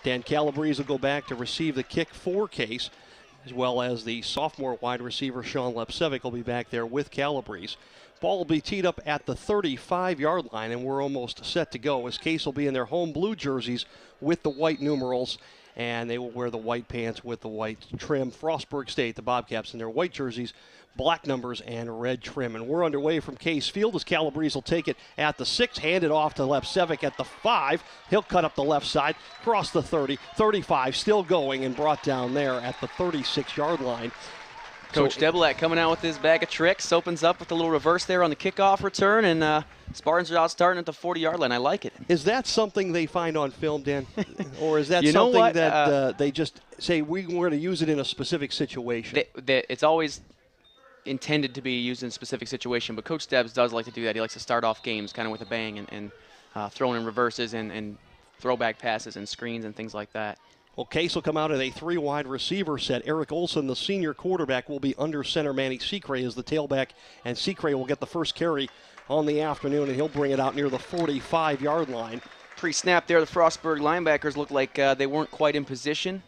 Dan Calabrese will go back to receive the kick for Case, as well as the sophomore wide receiver Sean Lepcevic will be back there with Calabrese. Ball will be teed up at the 35-yard line, and we're almost set to go as Case will be in their home blue jerseys with the white numerals, and they will wear the white pants with the white trim. Frostburg State, the Bobcats, in their white jerseys, black numbers and red trim. And we're underway from Case Field as Calabrese will take it at the 6, hand it off to Lepcevic at the 5. He'll cut up the left side, cross the 30, 35, still going, and brought down there at the 36-yard line. Coach Debelak coming out with his bag of tricks, opens up with a little reverse there on the kickoff return, and Spartans are out starting at the 40-yard line. I like it. Is that something they find on film, Dan? Or is that something that they just say, we're going to use it in a specific situation? It's always intended to be used in a specific situation, but Coach Debs does like to do that. He likes to start off games kind of with a bang and throwing in reverses and throwback passes and screens and things like that. Well, Case will come out at a 3-wide receiver set. Eric Olson, the senior quarterback, will be under center. Manny Secre is the tailback, and Secre will get the first carry on the afternoon, and he'll bring it out near the 45-yard line. Pre-snap there, the Frostburg linebackers looked like they weren't quite in position.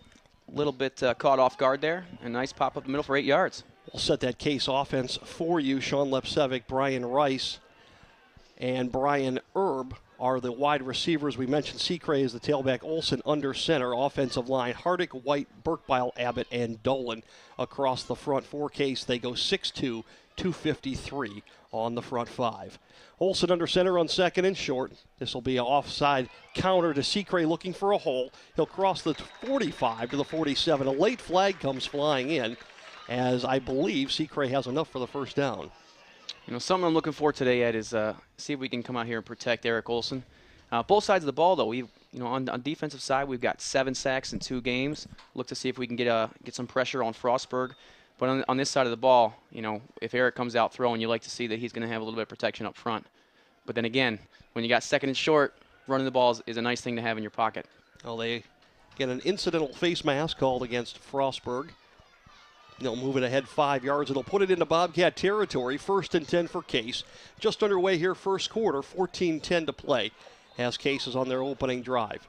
A little bit caught off guard there. A nice pop up the middle for 8 yards. We'll set that Case offense for you. Sean Lepcevic, Brian Rice, and Brian Erb are the wide receivers. We mentioned Secre is the tailback, Olson under center. Offensive line, Hardick, White, Burkbile, Abbott, and Dolan across the front. For Case, they go 6'2", 253 on the front 5. Olson under center on second and short. This will be an offside counter to Secre looking for a hole. He'll cross the 45 to the 47. A late flag comes flying in, as I believe Secre has enough for the first down. You know, something I'm looking for today, Ed, is see if we can come out here and protect Eric Olson. Both sides of the ball, though, on defensive side, we've got 7 sacks in 2 games. Look to see if we can get some pressure on Frostburg. But on this side of the ball, if Eric comes out throwing, you like to see that he's going to have a little bit of protection up front. But then again, when you got second and short, running the ball is a nice thing to have in your pocket. Well, they get an incidental face mask called against Frostburg. They'll move it ahead 5 yards. It'll put it into Bobcat territory. 1st and 10 for Case. Just underway here, first quarter, 14-10 to play as Case is on their opening drive.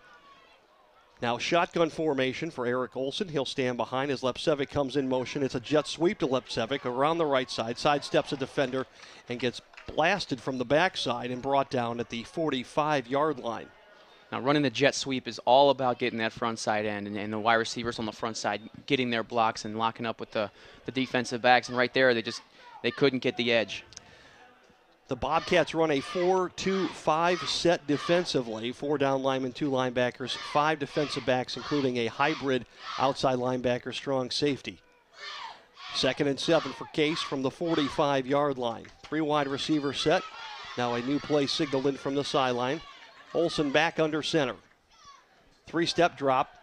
Now shotgun formation for Eric Olson. He'll stand behind as Lepcevic comes in motion. It's a jet sweep to Lepcevic around the right side. Sidesteps a defender and gets blasted from the backside and brought down at the 45-yard line. Now, running the jet sweep is all about getting that front side end and the wide receivers on the front side getting their blocks and locking up with the defensive backs. And right there, they couldn't get the edge. The Bobcats run a 4-2-5 set defensively. 4 down linemen, 2 linebackers, 5 defensive backs, including a hybrid outside linebacker strong safety. 2nd and 7 for Case from the 45-yard line. 3 wide receiver set. Now a new play signaled in from the sideline. Olson back under center. 3-step drop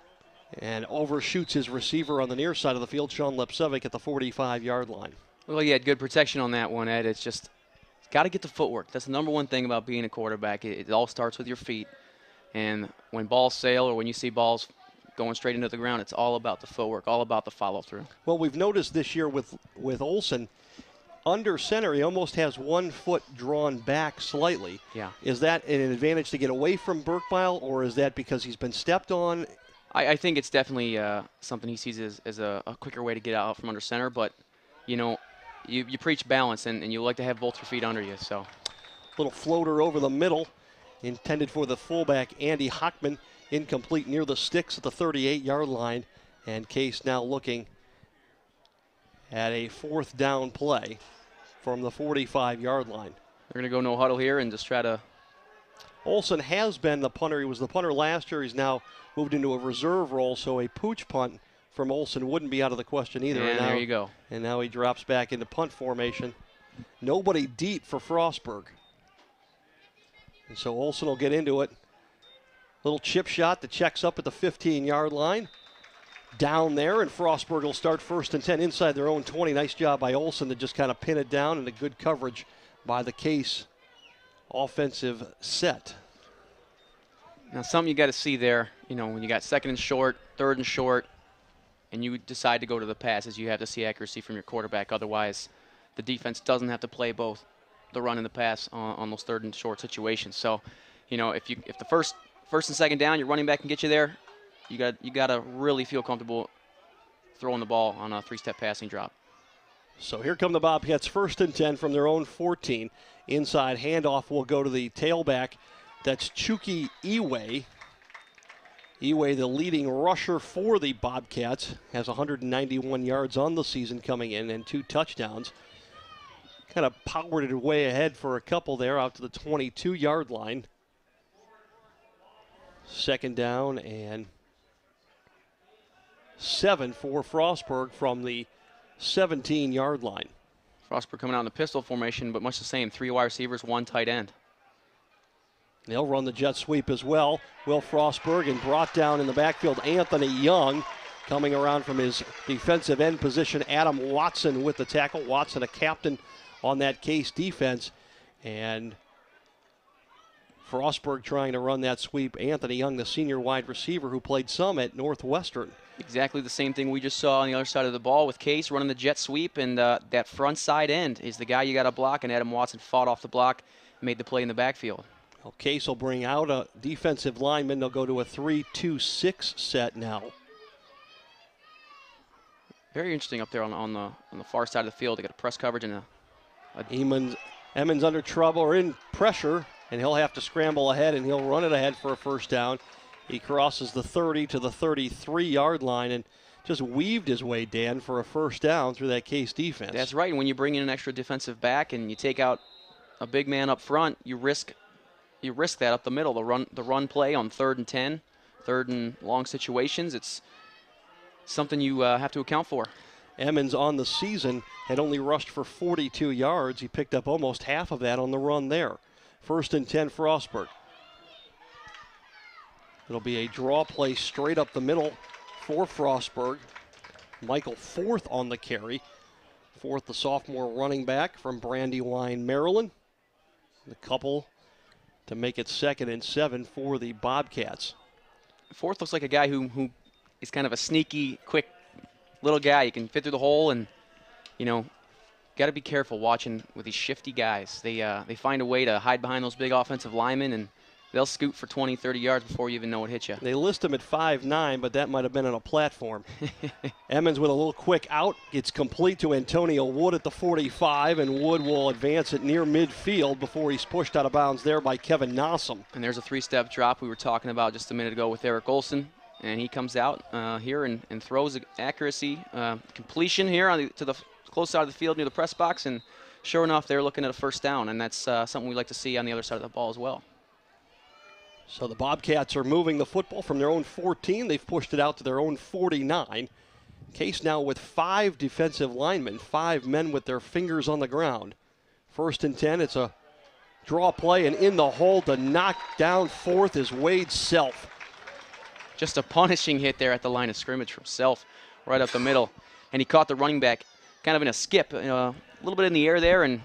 and overshoots his receiver on the near side of the field, Sean Lepcevic, at the 45-yard line. Well, he had good protection on that one, Ed. It's just got to get the footwork. That's the number one thing about being a quarterback. It all starts with your feet. And when balls sail or when you see balls going straight into the ground, it's all about the footwork, all about the follow-through. Well, we've noticed this year with Olson, under center, he almost has 1 foot drawn back slightly. Yeah. Is that an advantage to get away from Burkbile, or is that because he's been stepped on? I think it's definitely something he sees as a quicker way to get out from under center. But, you preach balance, and you like to have both your feet under you. So, little floater over the middle, intended for the fullback, Andy Hockman, incomplete near the sticks at the 38-yard line. And Case now looking at a 4th down play from the 45-yard line. They're going to go no huddle here and just try to. Olson has been the punter. He was the punter last year. He's now moved into a reserve role, so a pooch punt from Olson wouldn't be out of the question either. And there you go. And now he drops back into punt formation. Nobody deep for Frostburg. And so Olson will get into it. Little chip shot that checks up at the 15-yard line. Down there, and Frostburg will start 1st and 10 inside their own 20. Nice job by Olson to just kind of pin it down, and a good coverage by the Case offensive set. Now, something you got to see there, when you got 2nd and short, 3rd and short, and you decide to go to the passes, you have to see accuracy from your quarterback. Otherwise, the defense doesn't have to play both the run and the pass on those 3rd and short situations. So, if the first and 2nd down, your running back can get you there, you got to really feel comfortable throwing the ball on a 3-step passing drop. So here come the Bobcats, 1st and 10 from their own 14. Inside handoff will go to the tailback. That's Chuki Iwe. Iwe, the leading rusher for the Bobcats, has 191 yards on the season coming in and 2 touchdowns. Kind of powered it way ahead for a couple there out to the 22-yard line. 2nd down and 7 for Frostburg from the 17-yard line. Frostburg coming out in the pistol formation, but much the same. 3 wide receivers, 1 tight end. They'll run the jet sweep as well. Will Frostburg, and brought down in the backfield Anthony Young. Coming around from his defensive end position, Adam Watson with the tackle. Watson, a captain on that Case defense. And Frostburg trying to run that sweep. Anthony Young, the senior wide receiver who played some at Northwestern. Exactly the same thing we just saw on the other side of the ball with Case running the jet sweep, and that front side end is the guy you got to block, and Adam Watson fought off the block, made the play in the backfield. Well, Case will bring out a defensive lineman. They'll go to a 3-2-6 set now. Very interesting up there on the far side of the field. They got a press coverage and Emmons under trouble or in pressure, and he'll have to scramble ahead, and he'll run it ahead for a 1st down. He crosses the 30 to the 33-yard line and just weaved his way, Dan, for a 1st down through that Case defense. That's right, and when you bring in an extra defensive back and you take out a big man up front, you risk that up the middle. The run play on 3rd and 10, 3rd and long situations, it's something you have to account for. Emmons on the season had only rushed for 42 yards. He picked up almost half of that on the run there. 1st and 10, Frostburg. It'll be a draw play straight up the middle for Frostburg. Michael Forth on the carry. Forth, the sophomore running back from Brandywine, Maryland. The couple to make it 2nd and 7 for the Bobcats. Forth looks like a guy who is kind of a sneaky, quick little guy. You can fit through the hole, and, got to be careful watching with these shifty guys. They find a way to hide behind those big offensive linemen, and they'll scoot for 20, 30 yards before you even know it hit you. They list him at 5'9", but that might have been on a platform. Emmons with a little quick out. Gets complete to Antonio Wood at the 45, and Wood will advance it near midfield before he's pushed out of bounds there by Kevin Nossum. And there's a 3-step drop we were talking about just a minute ago with Eric Olson. And he comes out here and throws accuracy, completion here to the close side of the field near the press box. And sure enough, they're looking at a 1st down, and that's something we like to see on the other side of the ball as well. So the Bobcats are moving the football from their own 14. They've pushed it out to their own 49. Case now with 5 defensive linemen, 5 men with their fingers on the ground. 1st and 10, it's a draw play, and in the hole to knock down Forth is Wade Self. Just a punishing hit there at the line of scrimmage from Self right up the middle. And he caught the running back kind of in a skip, a little bit in the air there, and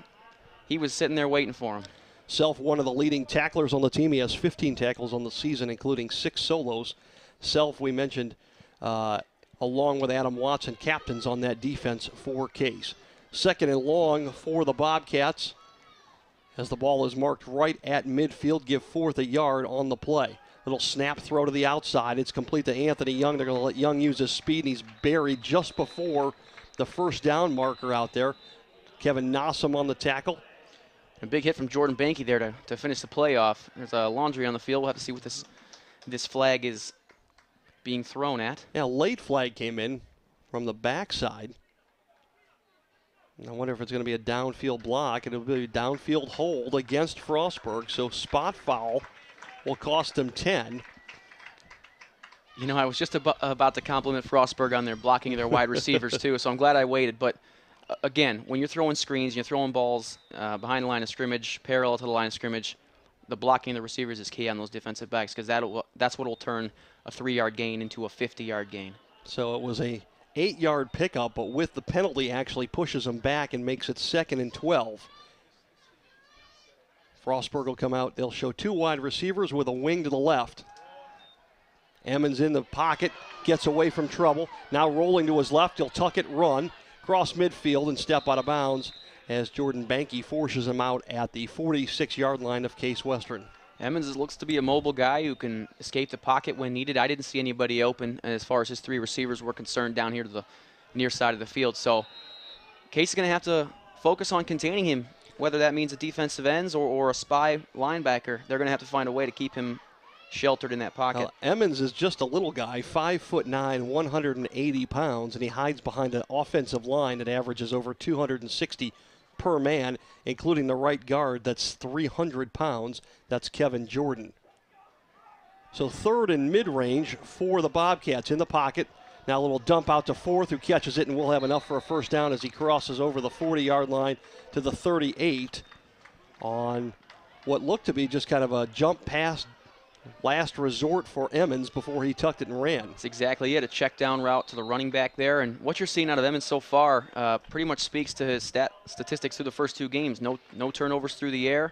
he was sitting there waiting for him. Self, one of the leading tacklers on the team. He has 15 tackles on the season, including 6 solos. Self, we mentioned, along with Adam Watson, captains on that defense for Case. 2nd and long for the Bobcats as the ball is marked right at midfield. Give Forth a yard on the play. Little snap throw to the outside. It's complete to Anthony Young. They're going to let Young use his speed, and he's buried just before the 1st down marker out there. Kevin Nossum on the tackle. A big hit from Jordan Banky there to finish the play off. There's a laundry on the field. We'll have to see what this flag is being thrown at. Yeah, late flag came in from the backside. I wonder if it's going to be a downfield block. It'll be a downfield hold against Frostburg. So spot foul will cost them 10. I was just about to compliment Frostburg on their blocking of their wide receivers too, so I'm glad I waited. But again, when you're throwing screens, you're throwing balls behind the line of scrimmage, parallel to the line of scrimmage, the blocking of the receivers is key on those defensive backs, because that's what will turn a 3-yard gain into a 50-yard gain. So it was a 8-yard pickup, but with the penalty actually pushes them back and makes it 2nd and 12. Frostburg will come out. They'll show 2 wide receivers with a wing to the left. Emmons in the pocket, gets away from trouble. Now rolling to his left, he'll tuck it, run, cross midfield, and step out of bounds as Jordan Banky forces him out at the 46-yard line of Case Western. Emmons looks to be a mobile guy who can escape the pocket when needed. I didn't see anybody open as far as his 3 receivers were concerned down here to the near side of the field. So Case is going to have to focus on containing him, whether that means a defensive ends or a spy linebacker. They're going to have to find a way to keep him sheltered in that pocket. Emmons is just a little guy, 5'9", 180 pounds, and he hides behind an offensive line that averages over 260 per man, including the right guard that's 300 pounds. That's Kevin Jordan. So 3rd and mid-range for the Bobcats in the pocket. Now a little dump out to Forth, who catches it, and will have enough for a first down as he crosses over the 40-yard line to the 38 on what looked to be just kind of a jump pass last resort for Emmons before he tucked it and ran. That's exactly it, a check down route to the running back there. And what you're seeing out of Emmons so far pretty much speaks to his statistics through the first 2 games. No turnovers through the air.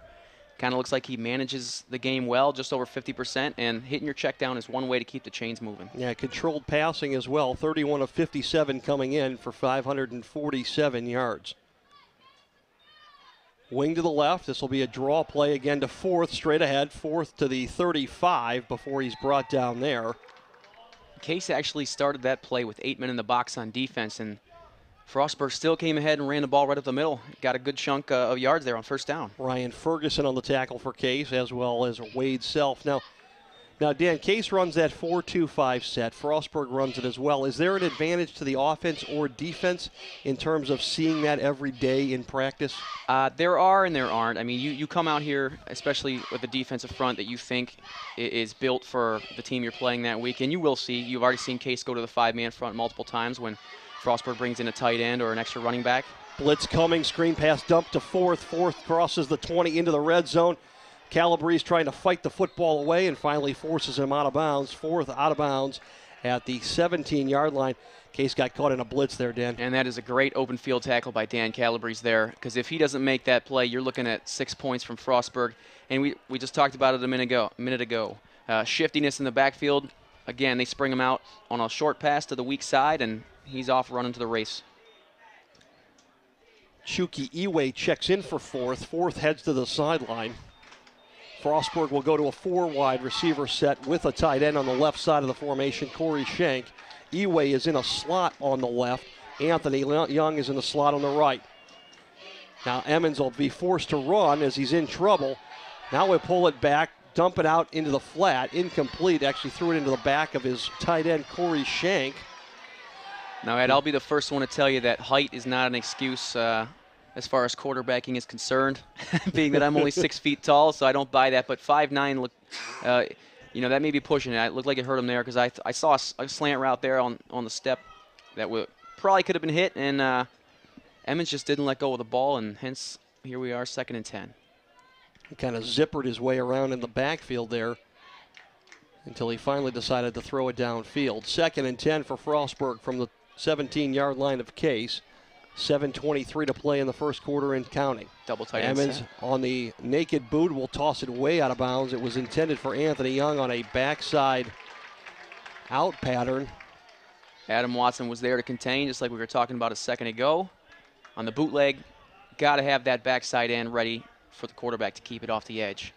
Kind of looks like he manages the game well, just over 50%, and hitting your check down is one way to keep the chains moving. Yeah, controlled passing as well, 31 of 57 coming in for 547 yards. Wing to the left. This will be a draw play again to Forth, straight ahead. Forth to the 35 before he's brought down there. Case actually started that play with 8 men in the box on defense, and Frostburg still came ahead and ran the ball right up the middle. Got a good chunk of yards there on first down. Ryan Ferguson on the tackle for Case, as well as Wade Self. Now, Dan, Case runs that 4-2-5 set. Frostburg runs it as well. Is there an advantage to the offense or defense in terms of seeing that every day in practice? There are and there aren't. I mean, you come out here, especially with the defensive front that you think is built for the team you're playing that week, and you will see. You've already seen Case go to the 5-man front multiple times when Frostburg brings in a tight end or an extra running back. Blitz coming, screen pass dump to Forth. Forth crosses the 20 into the red zone. Calabrese trying to fight the football away and finally forces him out of bounds. Forth out of bounds at the 17-yard line. Case got caught in a blitz there, Dan. And that is a great open field tackle by Dan Calabrese there, because if he doesn't make that play, you're looking at 6 points from Frostburg. And we just talked about it a minute ago. Shiftiness in the backfield. Again, they spring him out on a short pass to the weak side, and he's off running to the race. Chuki Iwe checks in for Forth. Forth heads to the sideline. Frostburg will go to a 4-wide receiver set with a tight end on the left side of the formation, Corey Shank. Iwe is in a slot on the left. Anthony Young is in the slot on the right. Now Emmons will be forced to run as he's in trouble. Now we pull it back, dump it out into the flat. Incomplete, actually threw it into the back of his tight end, Corey Shank. Now, Ed, I'll be the first one to tell you that height is not an excuse as far as quarterbacking is concerned, being that I'm only 6 feet tall, so I don't buy that. But 5'9", look, that may be pushing it. It looked like it hurt him there because I saw a slant route there on the step that probably could have been hit, and Emmons just didn't let go of the ball, and hence here we are, 2nd and 10. He kind of zippered his way around in the backfield there until he finally decided to throw it downfield. 2nd and 10 for Frostburg from the 17-yard line of Case. 7:23 to play in the first quarter and counting. Double tight end. Emmons on the naked boot will toss it way out of bounds. It was intended for Anthony Young on a backside out pattern. Adam Watson was there to contain, just like we were talking about a second ago. On the bootleg, got to have that backside end ready for the quarterback to keep it off the edge.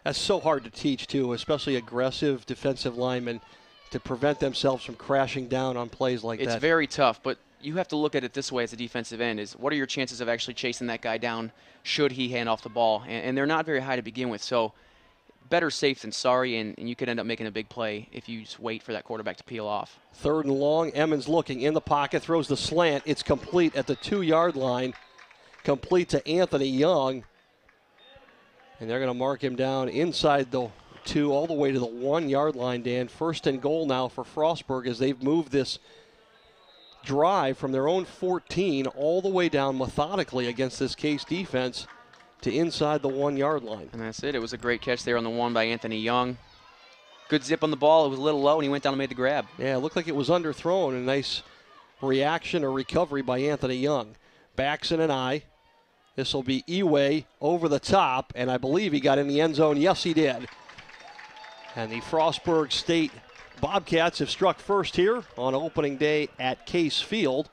That's so hard to teach, too, especially aggressive defensive linemen to prevent themselves from crashing down on plays like that. It's very tough, but you have to look at it this way as a defensive end, is what are your chances of actually chasing that guy down should he hand off the ball? And they're not very high to begin with, so better safe than sorry, and you could end up making a big play if you just wait for that quarterback to peel off. 3rd and long, Emmons looking in the pocket, throws the slant. It's complete at the 2-yard line, complete to Anthony Young. And they're going to mark him down inside the 2 all the way to the 1-yard line, Dan. 1st and goal now for Frostburg as they've moved this drive from their own 14 all the way down methodically against this Case defense to inside the 1-yard line. And that's it. It was a great catch there on the 1 by Anthony Young. Good zip on the ball. It was a little low, and he went down and made the grab. Yeah, it looked like it was underthrown. A nice reaction or recovery by Anthony Young. Backs in an eye. This will be Iwe over the top, and I believe he got in the end zone. Yes, he did. And the Frostburg State Bobcats have struck first here on opening day at Case Field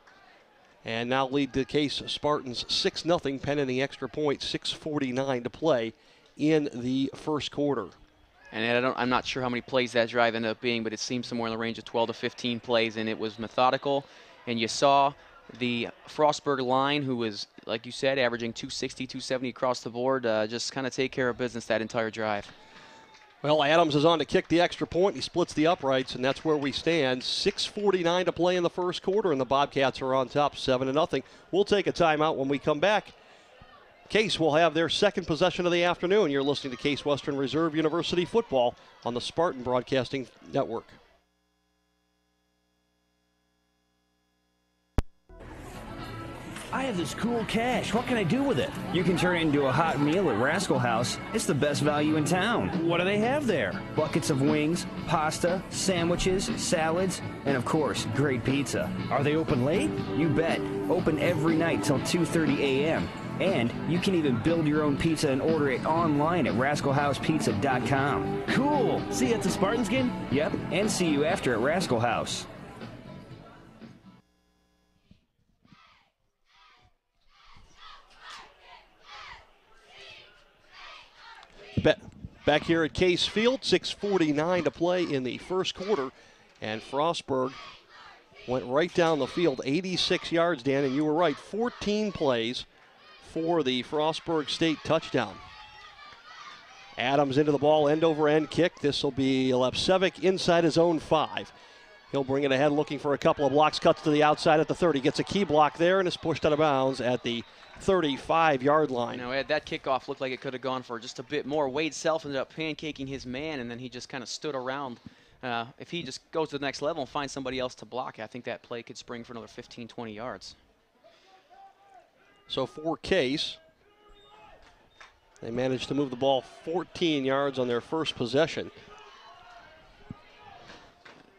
and now lead the Case Spartans 6-0, penning the extra point, 6:49 to play in the first quarter. And I'm not sure how many plays that drive ended up being, but it seemed somewhere in the range of 12 to 15 plays, and it was methodical. And you saw the Frostburg line, who was, like you said, averaging 260, 270 across the board, just kind of take care of business that entire drive. Well, Adams is on to kick the extra point. He splits the uprights, and that's where we stand. 6:49 to play in the first quarter, and the Bobcats are on top, 7-0. We'll take a timeout when we come back. Case will have their second possession of the afternoon. You're listening to Case Western Reserve University football on the Spartan Broadcasting Network. I have this cool cash. What can I do with it? You can turn it into a hot meal at Rascal House. It's the best value in town. What do they have there? Buckets of wings, pasta, sandwiches, salads, and of course, great pizza. Are they open late? You bet. Open every night till 2:30 a.m. And you can even build your own pizza and order it online at rascalhousepizza.com. Cool. See you at the Spartans game? Yep, and see you after at Rascal House. Back here at Case Field, 6:49 to play in the first quarter, and Frostburg went right down the field, 86 yards, Dan, and you were right, 14 plays for the Frostburg State touchdown. Adams into the ball, end-over-end kick. This will be Lepcevic inside his own 5. He'll bring it ahead looking for a couple of blocks, cuts to the outside at the 30, gets a key block there, and is pushed out of bounds at the 35-yard line. You know, Ed, that kickoff looked like it could have gone for just a bit more. Wade Self ended up pancaking his man, and then he just kind of stood around. If he just goes to the next level and finds somebody else to block, I think that play could spring for another 15, 20 yards. So for Case, they managed to move the ball 14 yards on their first possession.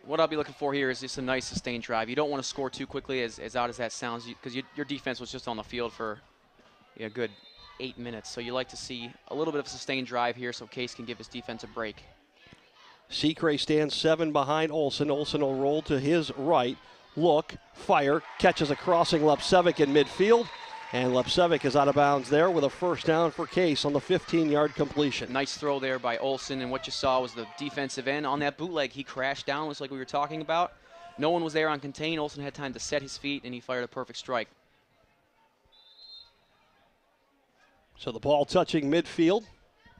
What I'll be looking for here is just a nice sustained drive. You don't want to score too quickly, as odd as that sounds, because your defense was just on the field for a good 8 minutes. So you like to see a little bit of a sustained drive here so Case can give his defense a break. Seacray stands 7 behind Olson. Olson will roll to his right. Look, fire, catches a crossing Lepcevic in midfield. And Lepcevic is out of bounds there with a first down for Case on the 15-yard completion. Nice throw there by Olson, and what you saw was the defensive end on that bootleg. He crashed down, just like we were talking about. No one was there on contain. Olson had time to set his feet, and he fired a perfect strike. So the ball touching midfield.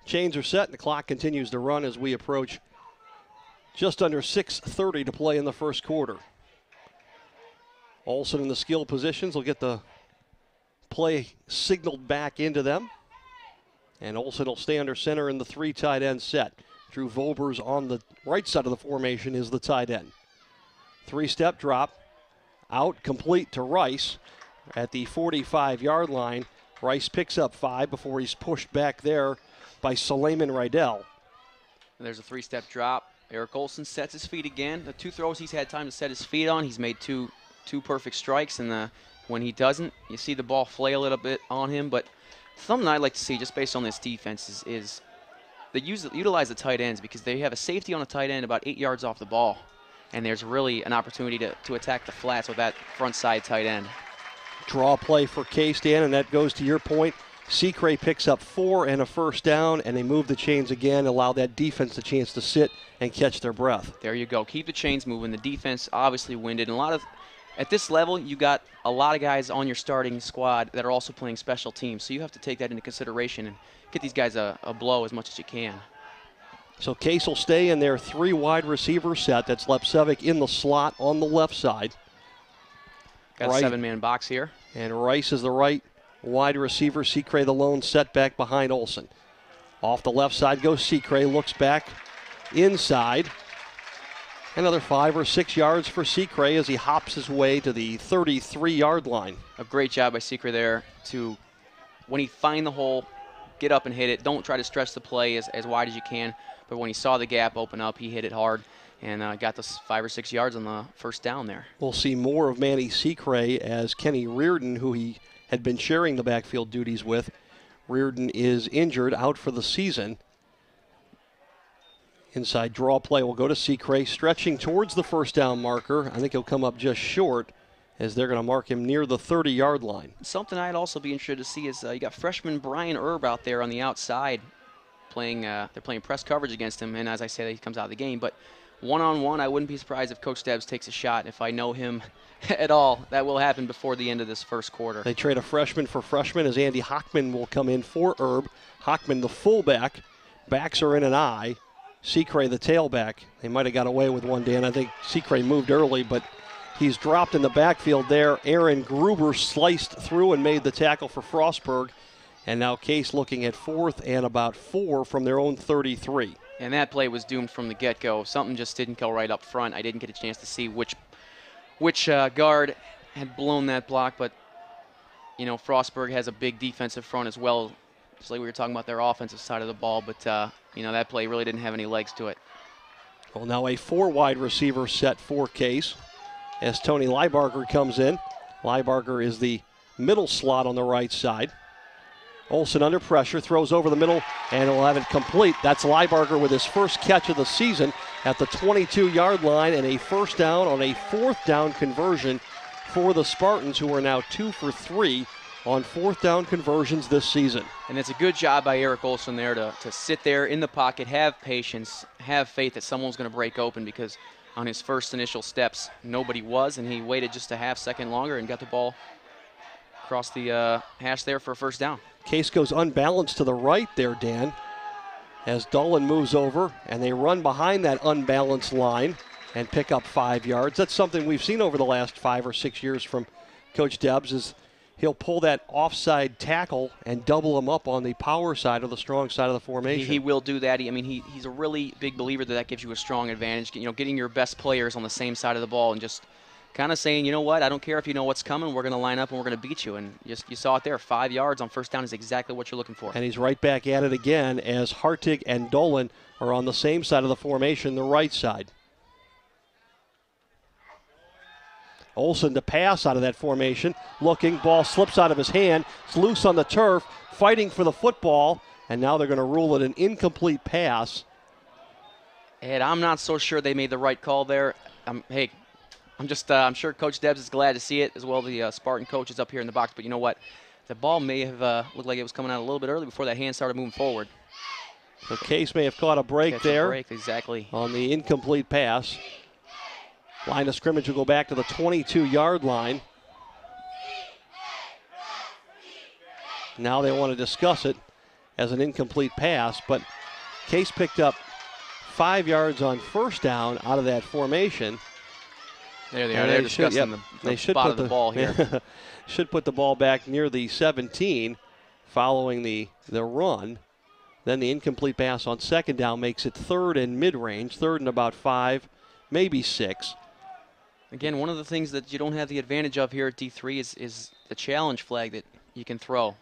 Chains are set, and the clock continues to run as we approach just under 6:30 to play in the first quarter. Olson in the skill positions will get the play signaled back into them. And Olson will stay under center in the 3 tight end set. Drew Volbers on the right side of the formation is the tight end. 3-step drop. Out, complete to Rice at the 45-yard line. Rice picks up 5 before he's pushed back there by Suleiman Rydell. There's a 3-step drop. Eric Olson sets his feet again. The 2 throws he's had time to set his feet on. He's made two perfect strikes, and when he doesn't, you see the ball flail a little bit on him. But something I'd like to see, just based on this defense, is they utilize the tight ends, because they have a safety on a tight end about 8 yards off the ball. And there's really an opportunity to attack the flats with that front side tight end. Draw play for Case, Dan, and that goes to your point. Seacray picks up 4 and a first down, and they move the chains again, allow that defense a chance to sit and catch their breath. There you go. Keep the chains moving. The defense obviously winded, and at this level, you got a lot of guys on your starting squad that are also playing special teams. So you have to take that into consideration and get these guys a blow as much as you can. So Case will stay in their 3 wide receiver set. That's Lepcevic in the slot on the left side. Got a 7-man box here. And Rice is the right wide receiver. Seacray the lone setback behind Olson. Off the left side goes Seacray. Looks back inside. Another 5 or 6 yards for Seacray as he hops his way to the 33-yard line. A great job by Seacray there to, when he find the hole, get up and hit it. Don't try to stretch the play as wide as you can. But when he saw the gap open up, he hit it hard and got the 5 or 6 yards on the first down there. We'll see more of Manny Seacray as Kenny Reardon, who he had been sharing the backfield duties with. Reardon is injured, out for the season. Inside draw play will go to Seacray, stretching towards the first down marker. I think he'll come up just short as they're going to mark him near the 30-yard line. Something I'd also be interested to see is you got freshman Brian Erb out there on the outside. playing press coverage against him, and as I say, he comes out of the game. But one-on-one, I wouldn't be surprised if Coach Debs takes a shot. If I know him at all, that will happen before the end of this first quarter. They trade a freshman for freshman as Andy Hockman will come in for Erb. Hockman, the fullback. Backs are in an I. Secray, the tailback. They might have got away with one, Dan. I think Secray moved early, but he's dropped in the backfield there. Aaron Gruber sliced through and made the tackle for Frostburg. And now Case looking at 4th and about 4 from their own 33. And that play was doomed from the get-go. Something just didn't go right up front. I didn't get a chance to see which guard had blown that block, but you know, Frostburg has a big defensive front as well, just like we were talking about their offensive side of the ball, but you know, that play really didn't have any legs to it. Well, now a 4 wide receiver set for Case as Tony Leibarger comes in. Leibarger is the middle slot on the right side. Olsen under pressure, throws over the middle, and will have it complete. That's Leibarger with his first catch of the season at the 22-yard line, and a first down on a 4th down conversion for the Spartans, who are now 2 for 3 on 4th down conversions this season. And it's a good job by Eric Olsen there to sit there in the pocket, have patience, have faith that someone's going to break open, because on his first initial steps, nobody was, and he waited just a half second longer and got the ball across the hash there for a first down. Case goes unbalanced to the right there, Dan, as Dolan moves over, and they run behind that unbalanced line and pick up 5 yards. That's something we've seen over the last 5 or 6 years from Coach Debs, is he'll pull that offside tackle and double him up on the power side or the strong side of the formation. He will do that. He's a really big believer that gives you a strong advantage. You know, getting your best players on the same side of the ball and just kind of saying, you know what, I don't care if you know what's coming, we're going to line up and we're going to beat you. And you saw it there, 5 yards on first down is exactly what you're looking for. And he's right back at it again as Hartig and Dolan are on the same side of the formation, the right side. Olsen to pass out of that formation, looking, ball slips out of his hand, it's loose on the turf, fighting for the football, and now they're going to rule it an incomplete pass. Ed, I'm not so sure they made the right call there. I'm sure Coach Debs is glad to see it, as well the Spartan coach is up here in the box. But you know what? The ball may have looked like it was coming out a little bit early before that hand started moving forward. So Case may have caught a break there. Exactly. On the incomplete pass. Line of scrimmage will go back to the 22-yard line. Now they want to discuss it as an incomplete pass, but Case picked up 5 yards on first down out of that formation. There they are. They're discussing the spot of the ball here. Should put the ball back near the 17 following the run. Then the incomplete pass on second down makes it 3rd and mid-range, 3rd and about 5, maybe 6. Again, one of the things that you don't have the advantage of here at D3 is the challenge flag that you can throw.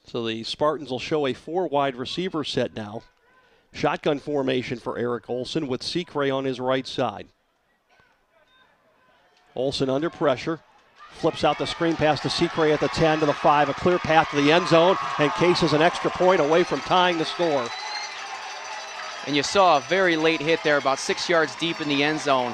So the Spartans will show a 4 wide receiver set now. Shotgun formation for Eric Olsen with Secray on his right side. Olsen under pressure, flips out the screen pass to Secray at the 10 to the 5, a clear path to the end zone, and Case is an extra point away from tying the score. And you saw a very late hit there, about 6 yards deep in the end zone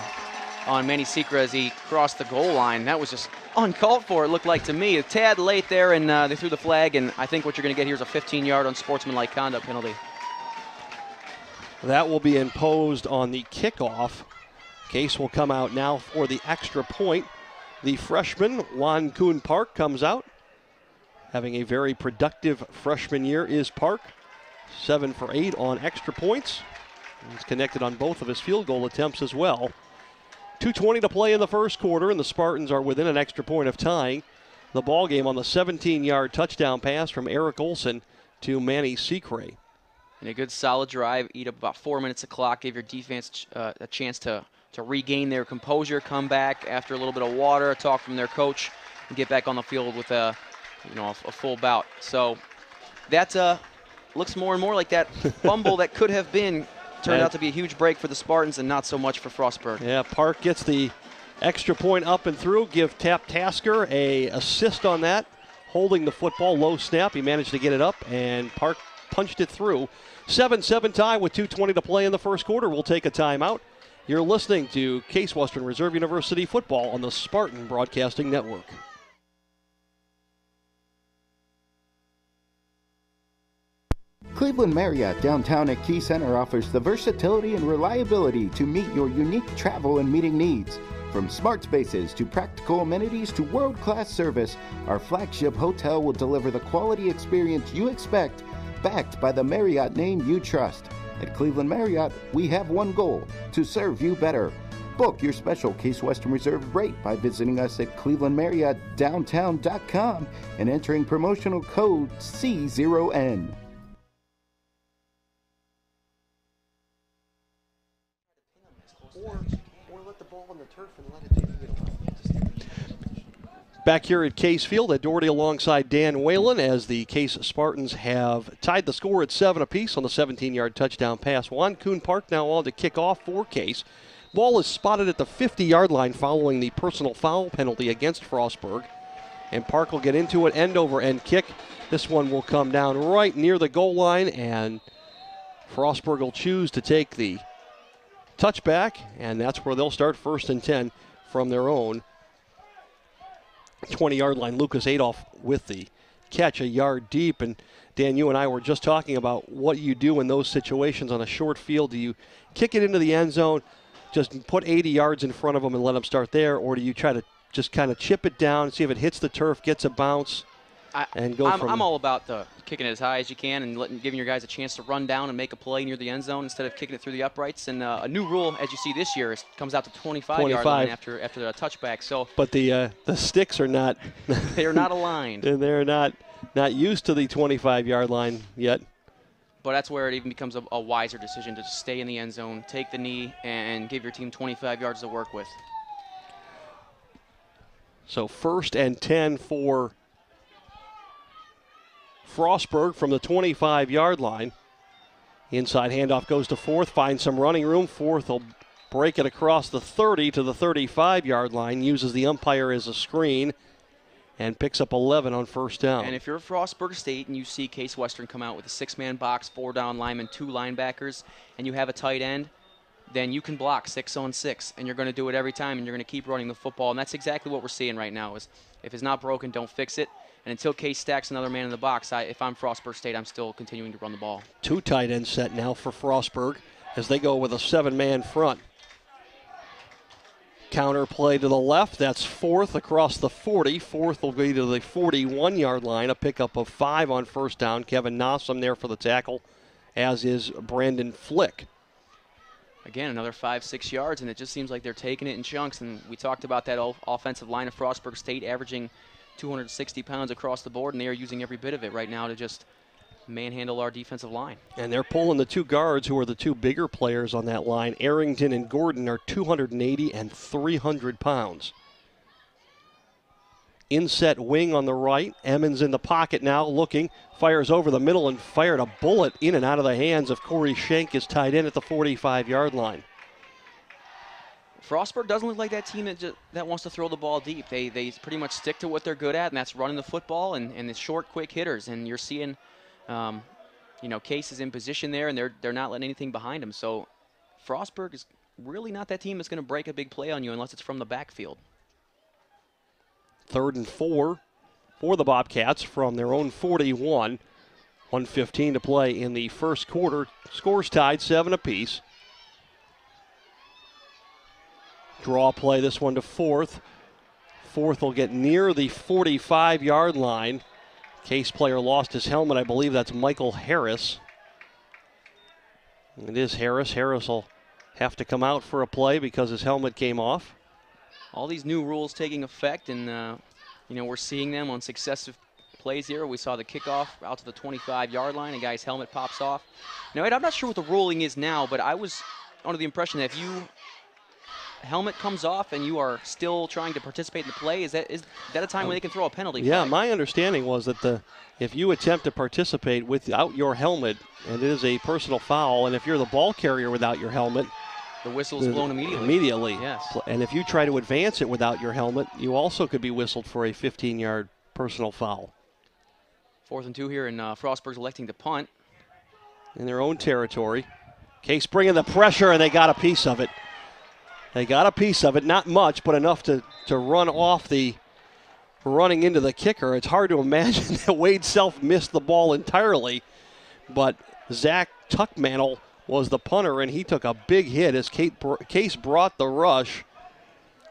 on Manny Secray as he crossed the goal line. That was just uncalled for, it looked like to me. A tad late there, and they threw the flag, and I think what you're going to get here is a 15-yard unsportsmanlike conduct penalty. That will be imposed on the kickoff. Case will come out now for the extra point. The freshman, Juan Kuhn Park, comes out. Having a very productive freshman year is Park. 7 for 8 on extra points. He's connected on both of his field goal attempts as well. 2:20 to play in the first quarter, and the Spartans are within an extra point of tying the ball game on the 17-yard touchdown pass from Eric Olsen to Manny Secray. And a good solid drive, eat up about 4 minutes of clock, gave your defense a chance to regain their composure, come back after a little bit of water, a talk from their coach, and get back on the field with a full bout. So that looks more and more like that fumble that could have been turned out to be a huge break for the Spartans and not so much for Frostburg. Yeah, Park gets the extra point up and through. Give Tap Tasker a assist on that, holding the football, low snap. He managed to get it up, and Park punched it through. 7-7 tie with 2:20 to play in the first quarter. We'll take a timeout. You're listening to Case Western Reserve University football on the Spartan Broadcasting Network. Cleveland Marriott downtown at Key Center offers the versatility and reliability to meet your unique travel and meeting needs. From smart spaces to practical amenities to world-class service, our flagship hotel will deliver the quality experience you expect, backed by the Marriott name you trust. At Cleveland Marriott, we have one goal: to serve you better. Book your special Case Western Reserve rate by visiting us at clevelandmarriottdowntown.com and entering promotional code C0N. Or let the ball on the turf and let it take it away. Back here at Case Field at Dougherty alongside Dan Whalen as the Case Spartans have tied the score at 7 apiece on the 17-yard touchdown pass. Juan Kuhn Park now on to kick off for Case. Ball is spotted at the 50-yard line following the personal foul penalty against Frostburg. And Park will get into it, end over end kick. This one will come down right near the goal line, and Frostburg will choose to take the touchback, and that's where they'll start 1st and 10 from their own 20-yard line. Lucas Adolph with the catch a yard deep. And Dan, you and I were just talking about what you do in those situations on a short field. Do you kick it into the end zone, just put 80 yards in front of them and let them start there, or do you try to just kind of chip it down, see if it hits the turf, gets a bounce, and go from... I'm all about kicking it as high as you can and giving your guys a chance to run down and make a play near the end zone instead of kicking it through the uprights. And a new rule, as you see this year, comes out to 25-yard line after the touchback. So, but the sticks are not... they are not aligned. And they're not used to the 25-yard line yet. But that's where it even becomes a wiser decision to stay in the end zone, take the knee, and give your team 25 yards to work with. So 1st and 10 for Frostburg from the 25-yard line. Inside handoff goes to Forth, finds some running room. Forth will break it across the 30 to the 35-yard line, uses the umpire as a screen, and picks up 11 on 1st down. And if you're Frostburg State and you see Case Western come out with a 6-man box, 4 down linemen, 2 linebackers, and you have a tight end, then you can block 6 on 6, and you're going to do it every time, and you're going to keep running the football. And that's exactly what we're seeing right now is if it's not broken, don't fix it. And until Case stacks another man in the box, if I'm Frostburg State, I'm still continuing to run the ball. 2 tight ends set now for Frostburg as they go with a 7-man front. Counter play to the left. That's Forth across the 40. Forth will be to the 41-yard line. A pickup of 5 on 1st down. Kevin Nossum there for the tackle, as is Brandon Flick. Again, another 5-6 yards, and it just seems like they're taking it in chunks. And we talked about that offensive line of Frostburg State averaging 260 pounds across the board, and they are using every bit of it right now to just manhandle our defensive line. And they're pulling the 2 guards who are the 2 bigger players on that line. Arrington and Gordon are 280 and 300 pounds. Inset wing on the right. Emmons in the pocket now looking. Fires over the middle and fired a bullet in and out of the hands of Corey Schenk, is tied in at the 45-yard line. Frostburg doesn't look like that team that wants to throw the ball deep. They pretty much stick to what they're good at, and that's running the football and the short, quick hitters. And you're seeing, Case is in position there, and they're not letting anything behind them. So Frostburg is really not that team that's going to break a big play on you unless it's from the backfield. 3rd and 4 for the Bobcats from their own 41. 1:15 to play in the first quarter. Scores tied 7 apiece. Draw play this one to Forth. Forth will get near the 45-yard line. Case player lost his helmet. I believe that's Michael Harris. It is Harris. Harris will have to come out for a play because his helmet came off. All these new rules taking effect, and we're seeing them on successive plays here. We saw the kickoff out to the 25-yard line. A guy's helmet pops off. Now, I'm not sure what the ruling is now, but I was under the impression that if you helmet comes off and you are still trying to participate in the play, is that a time when they can throw a penalty? Yeah, flag? My understanding was that if you attempt to participate without your helmet, and it is a personal foul, and if you're the ball carrier without your helmet, the whistle's blown immediately. Immediately. Yes. And if you try to advance it without your helmet, you also could be whistled for a 15-yard personal foul. 4th and 2 here, and Frostburg's electing to punt. In their own territory. Case bringing the pressure, and they got a piece of it. They got a piece of it, not much, but enough to run off the running into the kicker. It's hard to imagine that Wade Self missed the ball entirely, but Zach Tuckmantle was the punter, and he took a big hit as Case brought the rush.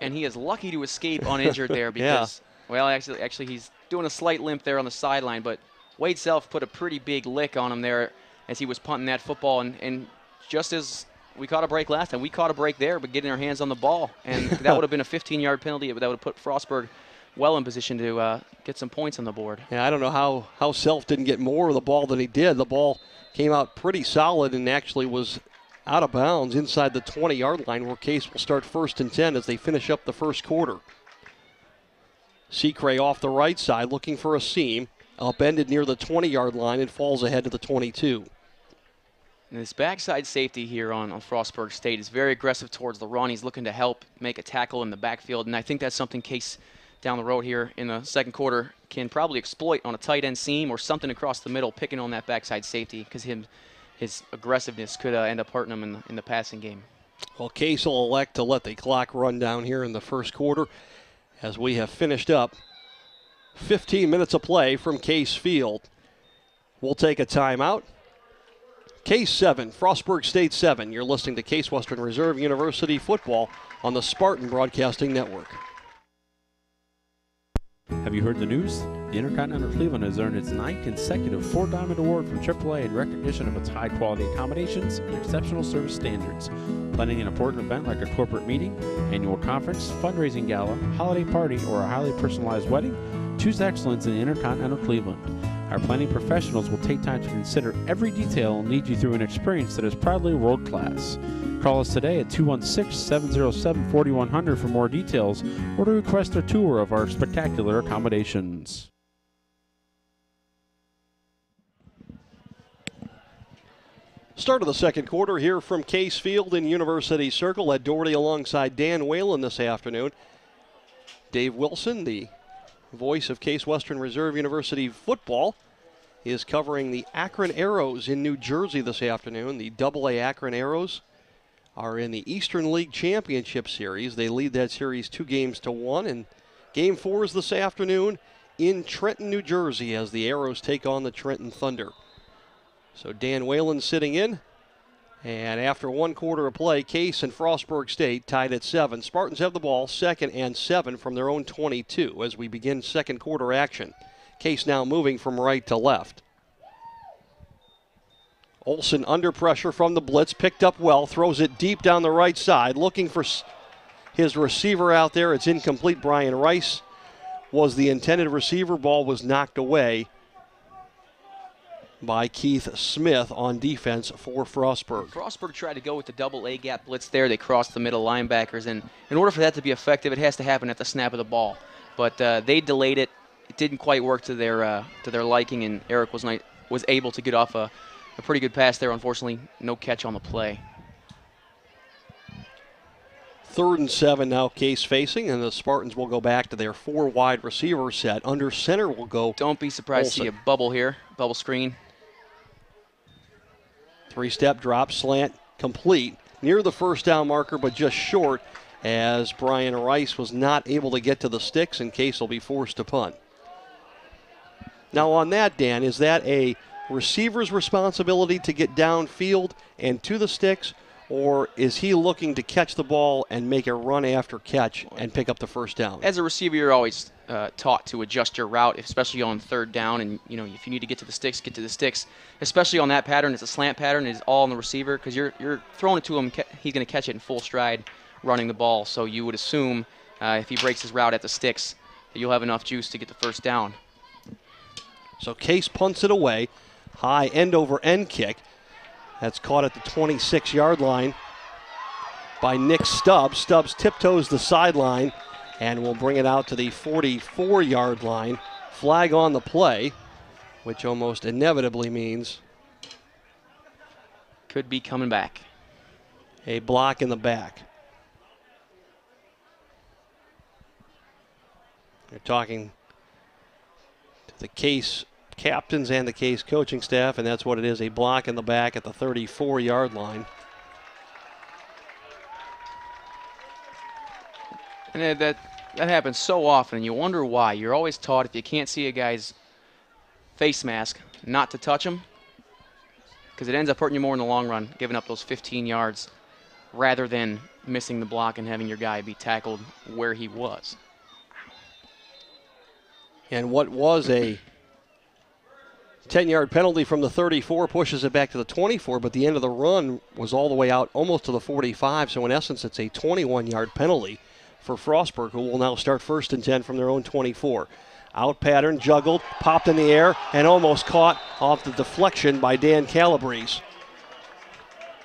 And he is lucky to escape uninjured there because, well, actually he's doing a slight limp there on the sideline, but Wade Self put a pretty big lick on him there as he was punting that football. And just as we caught a break last time, we caught a break there, but getting our hands on the ball. And that would have been a 15-yard penalty. That would have put Frostburg well in position to get some points on the board. Yeah, I don't know how Self didn't get more of the ball than he did. The ball came out pretty solid and actually was out of bounds inside the 20-yard line, where Case will start 1st and 10 as they finish up the first quarter. Seacray off the right side looking for a seam. Upended near the 20-yard line and falls ahead to the 22. And this backside safety here on Frostburg State is very aggressive towards the run. He's looking to help make a tackle in the backfield, and I think that's something Case down the road here in the second quarter can probably exploit on a tight end seam or something across the middle, picking on that backside safety, because his aggressiveness could end up hurting him in the passing game. Well, Case will elect to let the clock run down here in the first quarter as we have finished up 15 minutes of play from Case Field. We'll take a timeout. Case 7, Frostburg State 7. You're listening to Case Western Reserve University football on the Spartan Broadcasting Network. Have you heard the news? The Intercontinental Cleveland has earned its 9th consecutive 4-Diamond Award from AAA in recognition of its high-quality accommodations and exceptional service standards. Planning an important event like a corporate meeting, annual conference, fundraising gala, holiday party, or a highly personalized wedding? Choose excellence in Intercontinental Cleveland. Our planning professionals will take time to consider every detail and lead you through an experience that is proudly world-class. Call us today at 216-707-4100 for more details or to request a tour of our spectacular accommodations. Start of the second quarter here from Case Field in University Circle at Dougherty alongside Dan Whalen this afternoon. Dave Wilson, the voice of Case Western Reserve University football, is covering the Akron Arrows in New Jersey this afternoon. The AA Akron Arrows are in the Eastern League Championship Series. They lead that series 2-1, and Game 4 is this afternoon in Trenton, New Jersey, as the Arrows take on the Trenton Thunder. So Dan Whalen sitting in, and after one quarter of play, Case and Frostburg State tied at 7. Spartans have the ball, 2nd and 7 from their own 22 as we begin second quarter action. Case now moving from right to left. Olsen under pressure from the blitz, picked up well, throws it deep down the right side, looking for his receiver out there. It's incomplete. Brian Rice was the intended receiver. Ball was knocked away by Keith Smith on defense for Frostburg. Frostburg tried to go with the double A gap blitz there. They crossed the middle linebackers, and in order for that to be effective, it has to happen at the snap of the ball. But they delayed it. It didn't quite work to their liking, and Eric was able to get off a pretty good pass there. Unfortunately, no catch on the play. 3rd and 7 now, Case facing, and the Spartans will go back to their 4 wide receiver set. Under center will go Don't be surprised Olsen. to see a bubble here, bubble screen. 3-step drop, slant, complete. Near the first down marker, but just short, as Brian Rice was not able to get to the sticks, and Case will be forced to punt. Now on that, Dan, is that a receiver's responsibility to get downfield and to the sticks, or is he looking to catch the ball and make a run after catch and pick up the first down? As a receiver, you're always taught to adjust your route, especially on 3rd down, and if you need to get to the sticks, get to the sticks. Especially on that pattern, it's a slant pattern. It's all on the receiver because you're throwing it to him. He's going to catch it in full stride, running the ball. So you would assume if he breaks his route at the sticks, that you'll have enough juice to get the first down. So Case punts it away. High end-over-end kick. That's caught at the 26-yard line by Nick Stubbs. Stubbs tiptoes the sideline and will bring it out to the 44-yard line. Flag on the play, which almost inevitably means could be coming back. A block in the back. They're talking to the Case captains and the Case coaching staff, and that's what it is, a block in the back at the 34-yard line. And that happens so often, and you wonder why. You're always taught if you can't see a guy's face mask not to touch him. because it ends up hurting you more in the long run, giving up those 15 yards rather than missing the block and having your guy be tackled where he was. And what was a 10-yard penalty from the 34 pushes it back to the 24, but the end of the run was all the way out almost to the 45. So in essence, it's a 21-yard penalty for Frostburg, who will now start 1st and 10 from their own 24. Out pattern, juggled, popped in the air, and almost caught off the deflection by Dan Calabrese.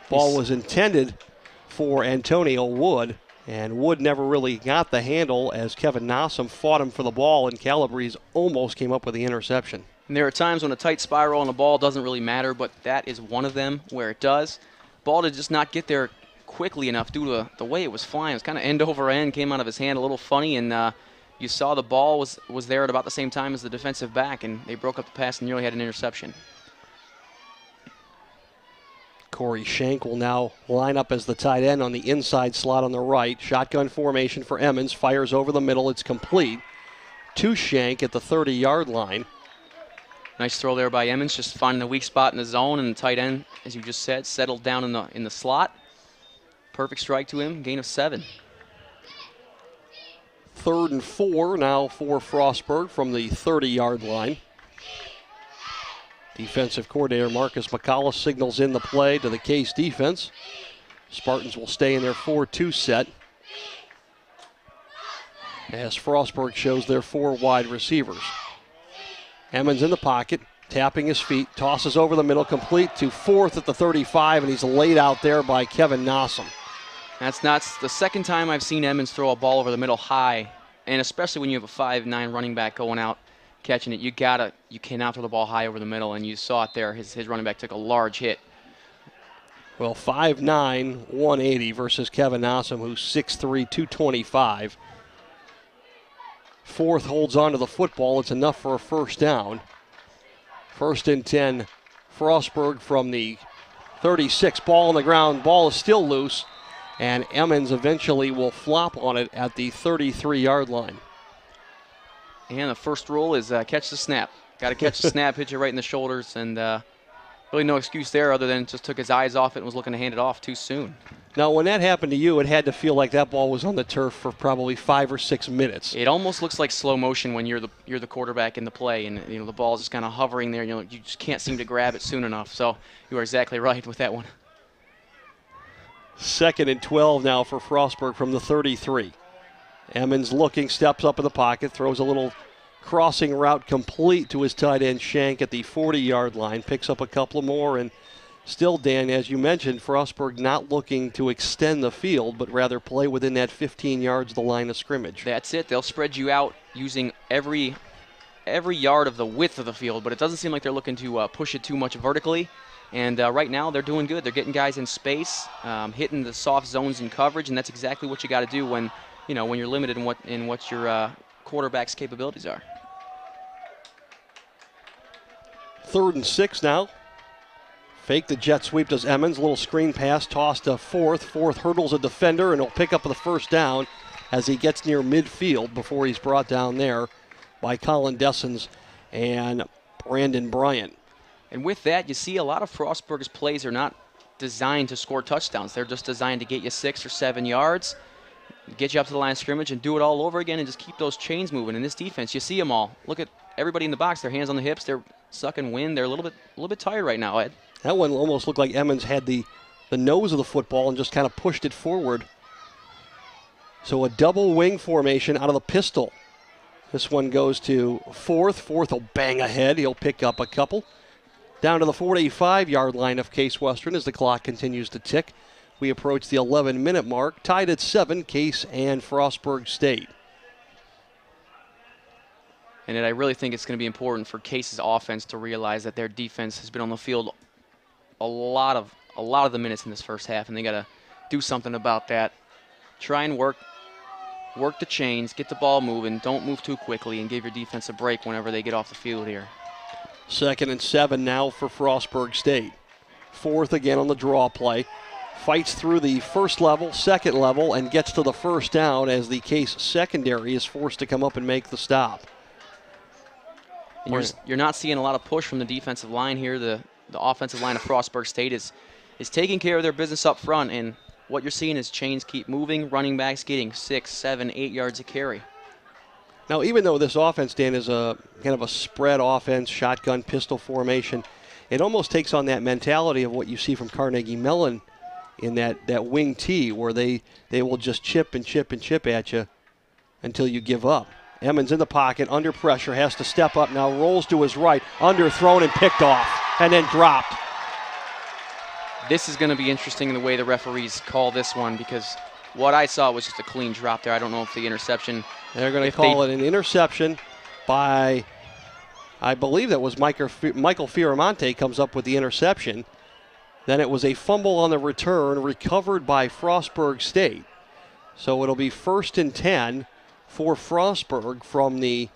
Ball was intended for Antonio Wood, and Wood never really got the handle as Kevin Nossum fought him for the ball, and Calabrese almost came up with the interception. And there are times when a tight spiral on the ball doesn't really matter, but that is one of them where it does. Ball did just not get there quickly enough due to the way it was flying. It was kind of end over end, came out of his hand a little funny, and you saw the ball was there at about the same time as the defensive back, and they broke up the pass and nearly had an interception. Corey Schenk will now line up as the tight end on the inside slot on the right. Shotgun formation for Emmons. Fires over the middle. It's complete to Schenk at the 30-yard line. Nice throw there by Emmons, just finding the weak spot in the zone, and the tight end, as you just said, settled down in the slot. Perfect strike to him, gain of 7. 3rd and 4 now for Frostburg from the 30-yard line. Defensive coordinator Marcus McCullough signals in the play to the Case defense. Spartans will stay in their 4-2 set as Frostburg shows their 4 wide receivers. Emmons in the pocket, tapping his feet, tosses over the middle, complete to 4th at the 35, and he's laid out there by Kevin Nossum. That's not the second time I've seen Emmons throw a ball over the middle high, and especially when you have a 5'9" running back going out catching it, you cannot throw the ball high over the middle, and you saw it there. His running back took a large hit. Well, 5'9", 180 versus Kevin Nossum, who's 6'3", 225. 4th holds on to the football. It's enough for a 1st down. 1st and 10, Frostburg from the 36. Ball on the ground. Ball is still loose, and Emmons eventually will flop on it at the 33-yard line. And the first rule is catch the snap. Got to catch the snap, hit you right in the shoulders, and really no excuse there other than just took his eyes off it and was looking to hand it off too soon. Now, when that happened to you, it had to feel like that ball was on the turf for probably 5 or 6 minutes. It almost looks like slow motion when you're the quarterback in the play, and the ball's just kind of hovering there. You just can't seem to grab it soon enough. So you are exactly right with that one. 2nd and 12 now for Frostburg from the 33. Emmons looking, steps up in the pocket, throws a little crossing route complete to his tight end Schenk at the 40-yard line, picks up a couple more, and still, Dan, as you mentioned, Frostburg not looking to extend the field, but rather play within that 15 yards of the line of scrimmage. That's it. They'll spread you out using every yard of the width of the field, but it doesn't seem like they're looking to push it too much vertically. And right now they're doing good. They're getting guys in space, hitting the soft zones in coverage, and that's exactly what you got to do when you're limited in what your quarterback's capabilities are. 3rd and 6 now. Fake the jet sweep does Emmons. Little screen pass tossed to 4th. 4th hurdles a defender, and he'll pick up the 1st down as he gets near midfield before he's brought down there by Colin Dessens and Brandon Bryant. And with that, you see a lot of Frostburg's plays are not designed to score touchdowns. They're just designed to get you 6 or 7 yards, get you up to the line of scrimmage, and do it all over again and just keep those chains moving. In this defense, you see them all. Look at everybody in the box. Their hands on the hips. They're sucking wind. They're a little bit tired right now, Ed. That one almost looked like Emmons had the nose of the football and just kind of pushed it forward. So a double wing formation out of the pistol. This one goes to 4th. 4th will bang ahead. He'll pick up a couple. Down to the 45-yard line of Case Western as the clock continues to tick. We approach the 11-minute mark. Tied at 7, Case and Frostburg State. And I really think it's going to be important for Case's offense to realize that their defense has been on the field a lot of the minutes in this first half, and they got to do something about that. Try and work the chains, get the ball moving, don't move too quickly, and give your defense a break whenever they get off the field here. 2nd and 7 now for Frostburg State. 4th again on the draw play. Fights through the 1st level, 2nd level, and gets to the 1st down as the Case secondary is forced to come up and make the stop. And you're not seeing a lot of push from the defensive line here. the offensive line of Frostburg State is taking care of their business up front, and what you're seeing is chains keep moving, running backs getting 6, 7, 8 yards a carry. Now, even though this offense, Dan, is a kind of a spread offense, shotgun pistol formation, it almost takes on that mentality of what you see from Carnegie Mellon in that wing T, where they will just chip and chip and chip at you until you give up. Emmons in the pocket, under pressure, has to step up now, rolls to his right, underthrown and picked off, and then dropped. This is going to be interesting in the way the referees call this one, because what I saw was just a clean drop there. I don't know if the interception... They're going to call it an interception by, I believe that was Michael Fioramonte comes up with the interception. Then it was a fumble on the return recovered by Frostburg State. So it'll be 1st and 10 for Frostburg from the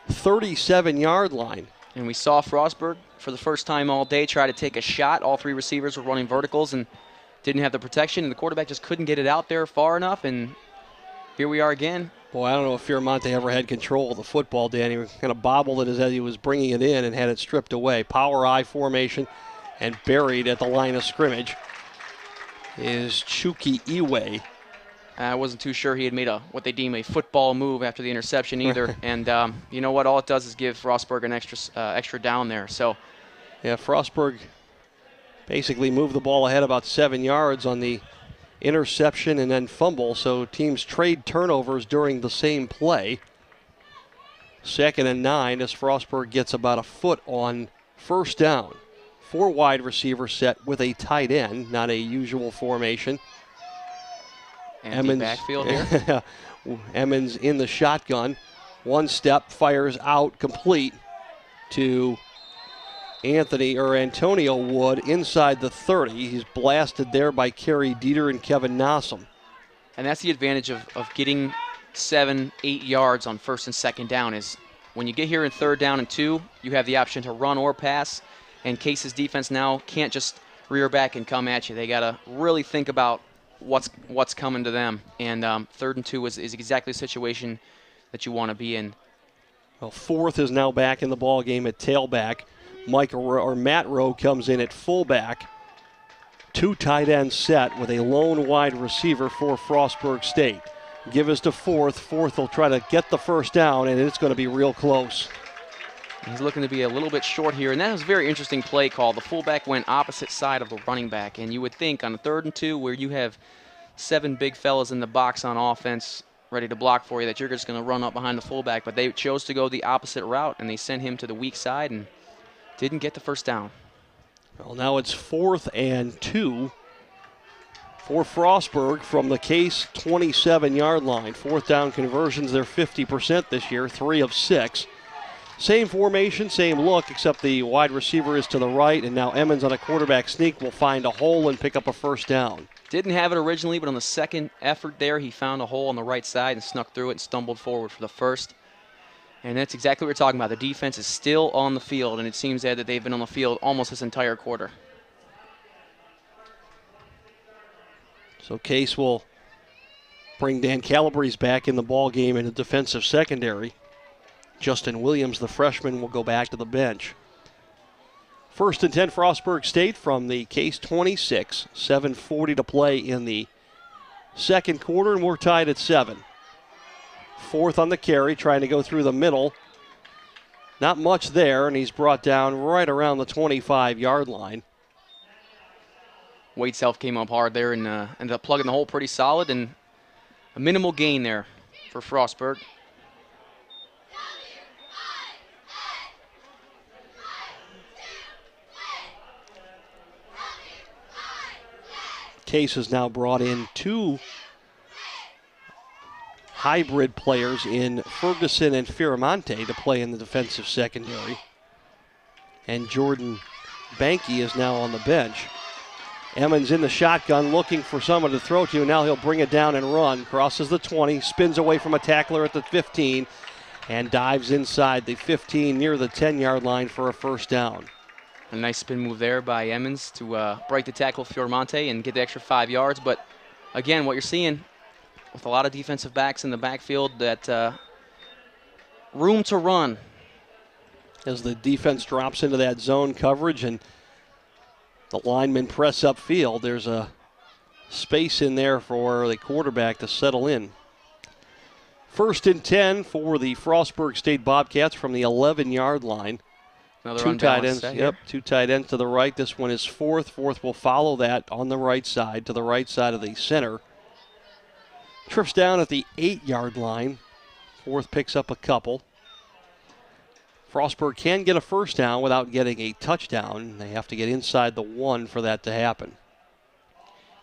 37-yard line. And we saw Frostburg for the first time all day try to take a shot. All 3 receivers were running verticals and didn't have the protection, and the quarterback just couldn't get it out there far enough, and here we are again. Boy, I don't know if Fioramonte ever had control of the football, Dan. He kind of bobbled it as he was bringing it in and had it stripped away. Power I formation and buried at the line of scrimmage is Chuki Iwe. I wasn't too sure he had made what they deem a football move after the interception either. And you know what? All it does is give Frostburg an extra down there. So, yeah, Frostburg basically moved the ball ahead about 7 yards on the interception and then fumble. So teams trade turnovers during the same play. 2nd and 9 as Frostburg gets about a foot on 1st down. 4 wide receiver set with a tight end, not a usual formation. Empty backfield here. Emmons in the shotgun. 1 step, fires out, complete to Antonio Wood inside the 30. He's blasted there by Kerry Dieter and Kevin Nossum. And that's the advantage of getting 7, 8 yards on 1st and 2nd down, is when you get here in 3rd down and 2, you have the option to run or pass. And Case's defense now can't just rear back and come at you. They got to really think about what's coming to them. And 3rd and 2 is exactly the situation that you want to be in. Well, 4th is now back in the ball game at tailback. Matt Rowe comes in at fullback. 2 tight ends set with a lone wide receiver for Frostburg State. Give us to 4th. 4th will try to get the 1st down, and it's going to be real close. He's looking to be a little bit short here, and that was a very interesting play call. The fullback went opposite side of the running back, and you would think on a 3rd and 2 where you have 7 big fellas in the box on offense ready to block for you that you're just going to run up behind the fullback, but they chose to go the opposite route, and they sent him to the weak side and didn't get the 1st down. Well, now it's 4th and 2 for Frostburg from the Case 27-yard line. 4th down conversions, they're 50% this year, 3 of 6. Same formation, same look, except the wide receiver is to the right, and now Emmons on a quarterback sneak will find a hole and pick up a 1st down. Didn't have it originally, but on the 2nd effort there, he found a hole on the right side and snuck through it and stumbled forward for the 1st. And that's exactly what we're talking about. The defense is still on the field, and it seems that they've been on the field almost this entire quarter. So Case will bring Dan Calabrese back in the ball game in the defensive secondary. Justin Williams, the freshman, will go back to the bench. 1st and 10, Frostburg State from the Case 26. 7:40 to play in the 2nd quarter, and we're tied at 7. 4th on the carry, trying to go through the middle. Not much there, and he's brought down right around the 25-yard line. Wade Self came up hard there and ended up plugging the hole pretty solid, and a minimal gain there for Frostburg. Case has now brought in 2 hybrid players in Ferguson and Fioramonte to play in the defensive secondary. And Jordan Banky is now on the bench. Emmons in the shotgun looking for someone to throw to. Now he'll bring it down and run. Crosses the 20, spins away from a tackler at the 15, and dives inside the 15 near the 10-yard line for a 1st down. A nice spin move there by Emmons to break the tackle of Fioramonte and get the extra 5 yards. But again, what you're seeing with a lot of defensive backs in the backfield, that room to run. as the defense drops into that zone coverage and the linemen press upfield. There's a space in there for the quarterback to settle in. 1st and 10 for the Frostburg State Bobcats from the 11-yard line. Another two tight ends. set Yep, here. 2 tight ends to the right. This one is Fourth. Fourth will follow that on the right side to the right side of the center. Trips down at the 8-yard line. Fourth picks up a couple. Frostburg can get a first down without getting a touchdown. They have to get inside the 1 for that to happen.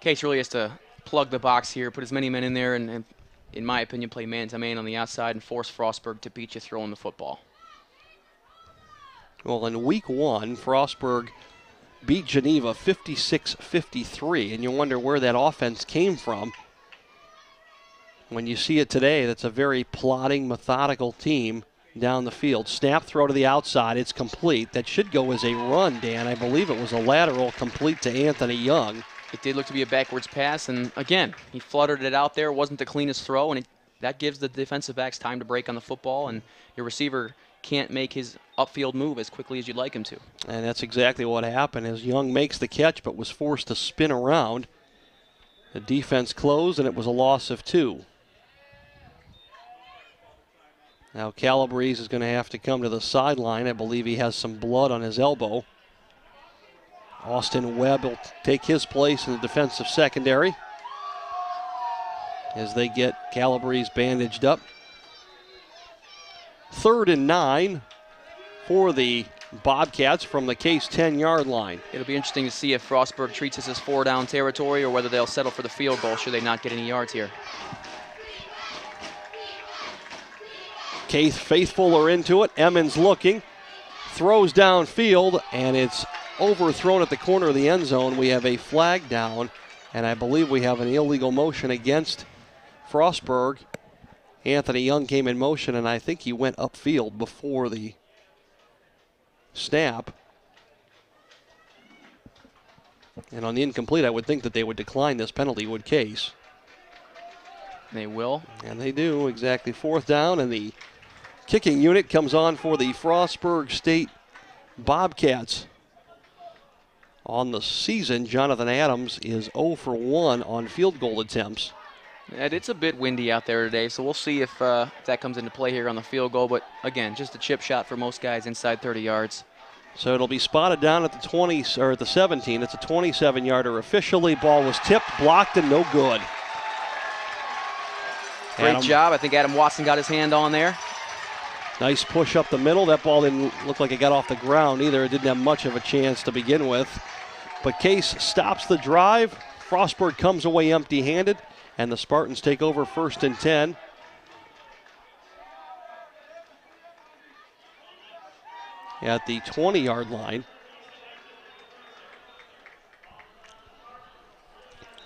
Case really has to plug the box here, put as many men in there, and in my opinion, play man-to-man on the outside and force Frostburg to beat you throwing the football. Well, in week 1, Frostburg beat Geneva 56-53, and you wonder where that offense came from. When you see it today, that's a very plodding, methodical team down the field. Snap, throw to the outside. It's complete. That should go as a run, Dan. I believe it was a lateral complete to Anthony Young. It did look to be a backwards pass, and again, he fluttered it out there. It wasn't the cleanest throw, and that gives the defensive backs time to break on the football, and your receiver can't make his upfield move as quickly as you'd like him to. And that's exactly what happened as Young makes the catch but was forced to spin around. The defense closed, and it was a loss of 2. Now Calabrese is going to have to come to the sideline. I believe he has some blood on his elbow. Austin Webb will take his place in the defensive secondary as they get Calabrese bandaged up. 3rd and 9 for the Bobcats from the Case 10-yard line. It'll be interesting to see if Frostburg treats this as 4-down territory or whether they'll settle for the field goal should they not get any yards here. Case faithful are into it. Emmons looking, throws downfield, and it's overthrown at the corner of the end zone. We have a flag down, and I believe we have an illegal motion against Frostburg. Anthony Young came in motion, and I think he went upfield before the snap. And on the incomplete, I would think that they would decline this penalty, would Case. They will. And they do. Exactly. 4th down, and the kicking unit comes on for the Frostburg State Bobcats. On the season, Jonathan Adams is 0 for 1 on field goal attempts. And it's a bit windy out there today, so we'll see if that comes into play here on the field goal. But again, just a chip shot for most guys inside 30 yards. So it'll be spotted down at the 20 or at the 17. It's a 27-yarder officially. Ball was tipped, blocked, and no good. Great job. I think Adam Watson got his hand on there. Nice push up the middle. That ball didn't look like it got off the ground either. It didn't have much of a chance to begin with. But Case stops the drive. Frostburg comes away empty-handed, and the Spartans take over 1st and 10. At the 20-yard line.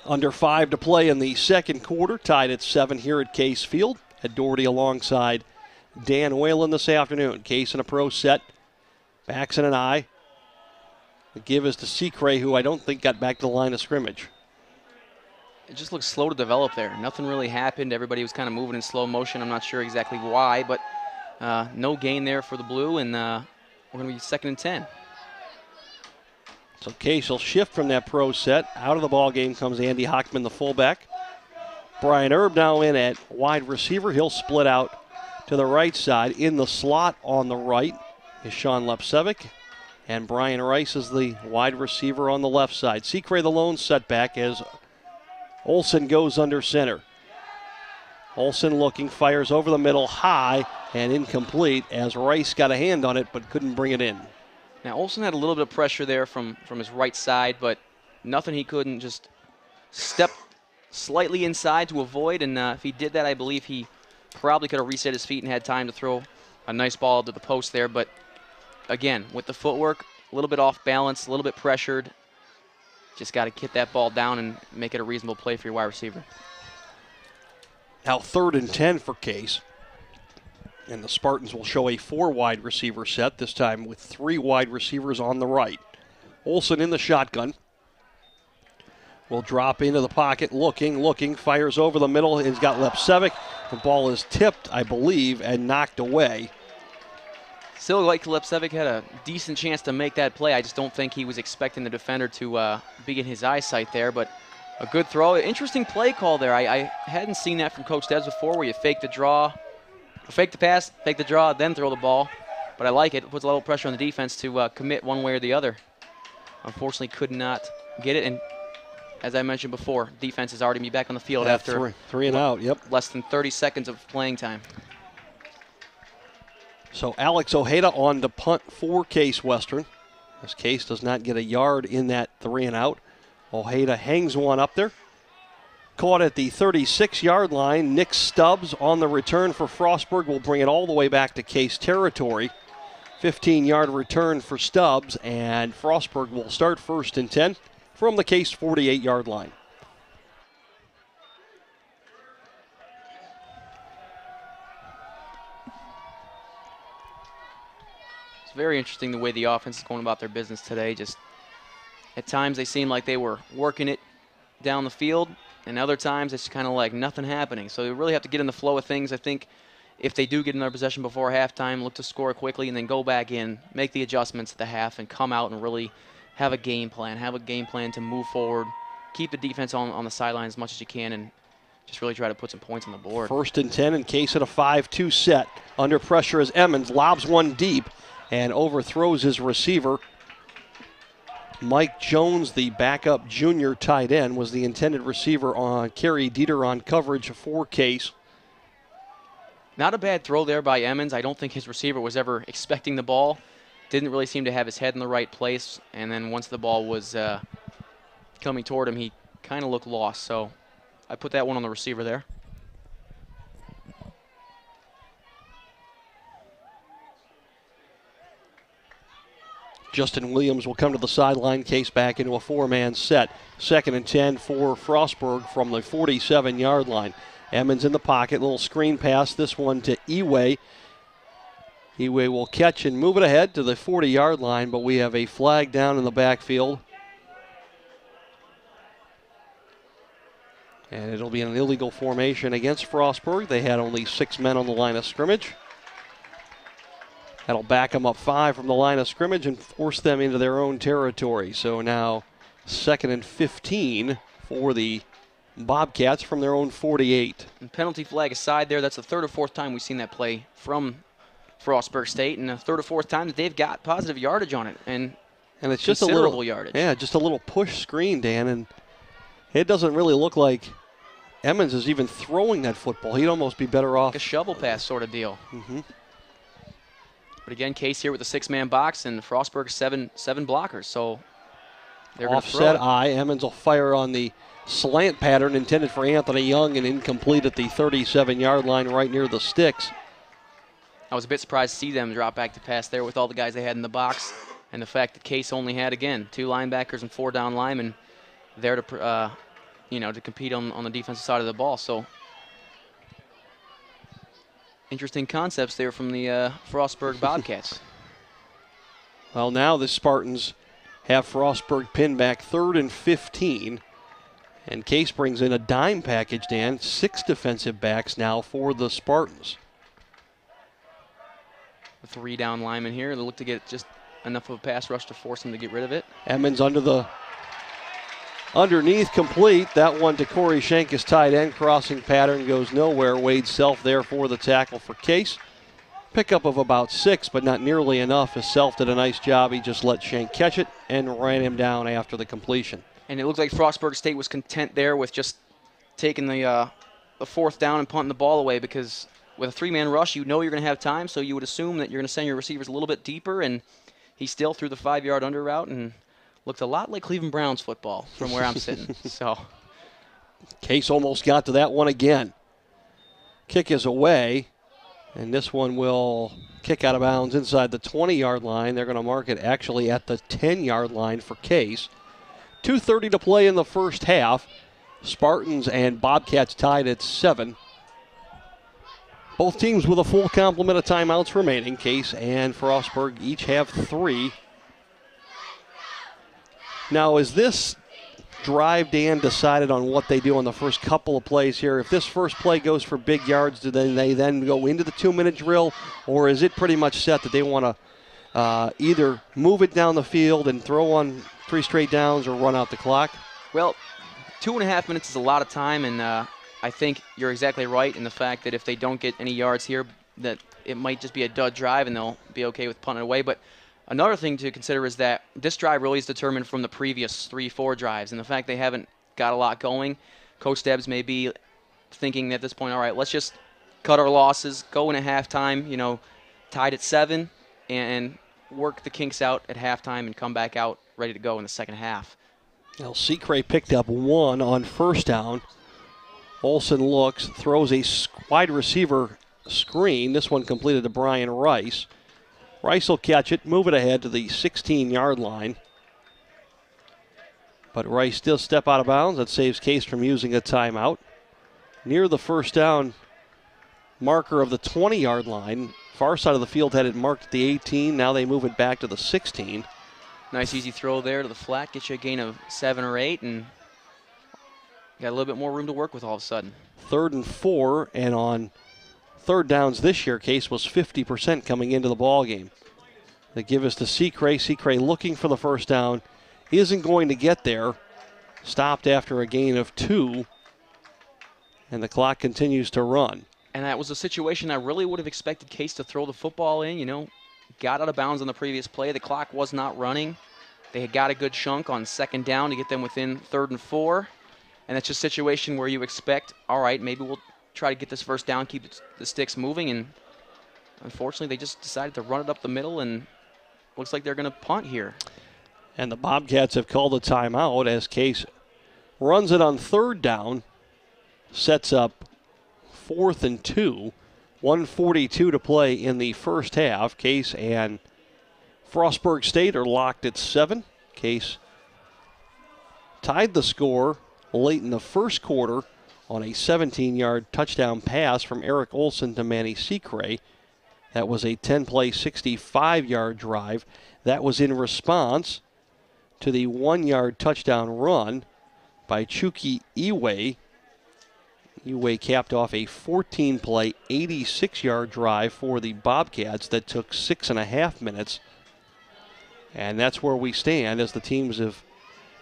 Under 5 to play in the second quarter. Tied at 7 here at Case Field. At Dougherty alongside Dan Whalen this afternoon. Case in a pro set. Backs in an eye. The give is to Secray, who I don't think got back to the line of scrimmage. It just looks slow to develop there. Nothing really happened. Everybody was kind of moving in slow motion. I'm not sure exactly why, but no gain there for the Blue, and we're going to be 2nd and 10. So Case will shift from that pro set. Out of the ball game comes Andy Hockman, the fullback. Brian Erb now in at wide receiver. He'll split out to the right side. In the slot on the right is Sean Lepsevic. And Brian Rice is the wide receiver on the left side. Secray the lone setback as Olson goes under center. Olson looking, fires over the middle, high and incomplete as Rice got a hand on it but couldn't bring it in. Now Olson had a little bit of pressure there from his right side, but nothing he couldn't just step slightly inside to avoid, and if he did that, I believe he probably could have reset his feet and had time to throw a nice ball to the post there. But again, with the footwork, a little bit off balance, a little bit pressured. Just got to get that ball down and make it a reasonable play for your wide receiver. Now 3rd and 10 for Case. And the Spartans will show a 4 wide receiver set, this time with 3 wide receivers on the right. Olson in the shotgun. Will drop into the pocket, looking, fires over the middle. He's got Lepsevic. The ball is tipped, I believe, and knocked away. Still, like Lepsevic had a decent chance to make that play. I just don't think he was expecting the defender to be in his eyesight there, but a good throw. Interesting play call there. I hadn't seen that from Coach Debs before, where you fake the draw, fake the pass, fake the draw, then throw the ball. But I like it. It puts a little pressure on the defense to commit one way or the other. Unfortunately, could not get it. And as I mentioned before, defense has already be back on the field after three and out. Yep. Less than 30 seconds of playing time. So Alex Ojeda on the punt for Case Western. As Case does not get a yard in that 3 and out. Ojeda hangs one up there. Caught at the 36-yard line. Nick Stubbs on the return for Frostburg will bring it all the way back to Case territory. 15-yard return for Stubbs, and Frostburg will start 1st and 10 from the Case 48-yard line. It's very interesting the way the offense is going about their business today. Just at times they seem like they were working it down the field, and other times it's kind of like nothing happening. So they really have to get in the flow of things. I think if they do get another possession before halftime, look to score quickly and then go back in, make the adjustments at the half, and come out and really have a game plan. Have a game plan to move forward, keep the defense on the sideline as much as you can, and just really try to put some points on the board. 1st and 10 in Case at a 5-2 set. Under pressure as Emmons lobs one deep and overthrows his receiver. Mike Jones, the backup junior tight end, was the intended receiver on Kerry Dieter on coverage for Case. Not a bad throw there by Emmons. I don't think his receiver was ever expecting the ball. Didn't really seem to have his head in the right place. And then once the ball was coming toward him, he kind of looked lost. So I put that one on the receiver there. Justin Williams will come to the sideline. Case back into a 4-man set. 2nd and 10 for Frostburg from the 47-yard line. Emmons in the pocket, little screen pass, this one to Eway. Eway will catch and move it ahead to the 40-yard line, but we have a flag down in the backfield. And it'll be an illegal formation against Frostburg. They had only 6 men on the line of scrimmage. That'll back them up 5 from the line of scrimmage and force them into their own territory. So now 2nd and 15 for the Bobcats from their own 48. And penalty flag aside there, that's the 3rd or 4th time we've seen that play from Frostburg State, and the 3rd or 4th time that they've got positive yardage on it, and it's just a little yardage. Yeah, just a little push screen, Dan, and it doesn't really look like Emmons is even throwing that football. He'd almost be better off. Like a shovel pass sort of deal. Mm-hmm. But again, Case here with a 6-man box, and Frostburg seven blockers, so they're going to throw it. Offset eye. Emmons will fire on the slant pattern intended for Anthony Young and incomplete at the 37-yard line right near the sticks. I was a bit surprised to see them drop back to pass there with all the guys they had in the box, and the fact that Case only had, again, 2 linebackers and 4 down linemen there to to compete on the defensive side of the ball. So interesting concepts there from the Frostburg Bobcats. Well, now the Spartans have Frostburg pinned back 3rd and 15. And Case brings in a dime package, Dan. 6 defensive backs now for the Spartans. 3 down linemen here. They look to get just enough of a pass rush to force them to get rid of it. Emmons underneath complete. That one to Corey Shankus, tight end. Crossing pattern goes nowhere. Wade Self there for the tackle for Case. Pickup of about 6, but not nearly enough, as Self did a nice job. He just let Shank catch it and ran him down after the completion. And it looked like Frostburg State was content there with just taking the 4th down and punting the ball away, because with a 3-man rush, you know you're going to have time, so you would assume that you're going to send your receivers a little bit deeper, and he still threw the 5-yard under route and looked a lot like Cleveland Browns football from where I'm sitting. So Case almost got to that one again. Kick is away, and this one will kick out of bounds inside the 20-yard line. They're going to mark it actually at the 10-yard line for Case. 2:30 to play in the first half. Spartans and Bobcats tied at 7. Both teams with a full complement of timeouts remaining. Case and Frostburg each have 3. Now, is this drive, Dan, decided on what they do on the first couple of plays here? If this first play goes for big yards, do they then go into the 2-minute drill, or is it pretty much set that they want to either move it down the field and throw on 3 straight downs or run out the clock? Well, 2.5 minutes is a lot of time, and I think you're exactly right in the fact that if they don't get any yards here, that it might just be a dud drive and they'll be okay with punting away. But another thing to consider is that this drive really is determined from the previous 3-4 drives, and the fact they haven't got a lot going. Coach Debs may be thinking at this point, all right, let's just cut our losses, go in at halftime, tied at 7, and work the kinks out at halftime and come back out ready to go in the second half. Now, Seacray picked up 1 on first down. Olsen looks, throws a wide receiver screen. This one completed to Brian Rice. Rice will catch it, move it ahead to the 16-yard line. But Rice still step out of bounds. That saves Case from using a timeout. Near the first down marker of the 20-yard line. Far side of the field had it marked at the 18. Now they move it back to the 16. Nice easy throw there to the flat. Get you a gain of 7 or 8, and got a little bit more room to work with all of a sudden. 3rd and 4, and on third downs this year, Case was 50% coming into the ball game. They give us to Seacray. Seacray looking for the first down. Isn't going to get there. Stopped after a gain of 2. And the clock continues to run. And that was a situation I really would have expected Case to throw the football in, Got out of bounds on the previous play. The clock was not running. They had got a good chunk on 2nd down to get them within 3rd and 4. And it's just a situation where you expect, all right, maybe we'll try to get this first down, keep the sticks moving. And unfortunately, they just decided to run it up the middle, and looks like they're going to punt here. And the Bobcats have called a timeout as Case runs it on 3rd down, sets up 4th and 2. 1:42 to play in the first half. Case and Frostburg State are locked at 7. Case tied the score late in the first quarter on a 17-yard touchdown pass from Eric Olsen to Manny Seacray. That was a 10-play, 65-yard drive. That was in response to the 1-yard touchdown run by Chuki Iwe. Iwe capped off a 14-play, 86-yard drive for the Bobcats that took 6.5 minutes. And that's where we stand as the teams have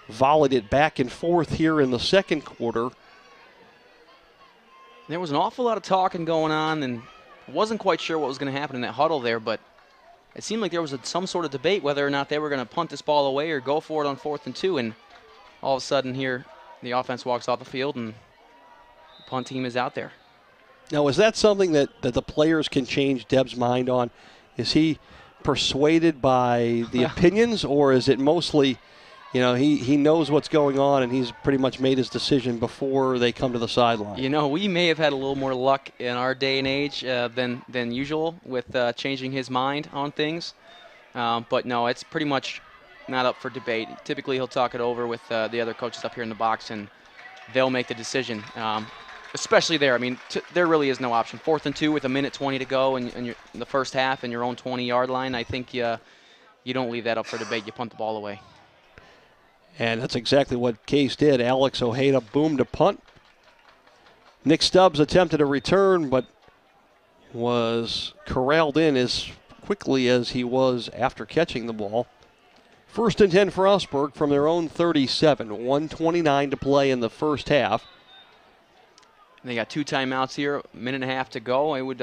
volleyed it back and forth here in the second quarter. There was an awful lot of talking going on, and wasn't quite sure what was going to happen in that huddle there, but it seemed like there was some sort of debate whether or not they were going to punt this ball away or go for it on 4th and 2, and all of a sudden here the offense walks off the field and the punt team is out there. Now, is that something that the players can change Deb's mind on? Is he persuaded by the opinions, or is it mostly, he knows what's going on and he's pretty much made his decision before they come to the sideline? We may have had a little more luck in our day and age than usual with changing his mind on things. But no, it's pretty much not up for debate. Typically, he'll talk it over with the other coaches up here in the box, and they'll make the decision. Especially there. I mean, there really is no option. 4th and 2 with 1:20 to go in the first half in your own 20-yard line. I think you don't leave that up for debate. You punt the ball away. And that's exactly what Case did. Alex Ojeda boomed a punt. Nick Stubbs attempted a return, but was corralled in as quickly as he was after catching the ball. 1st and 10 for Frostburg from their own 37. 1:29 to play in the first half. They got 2 timeouts here, 1.5 to go. I would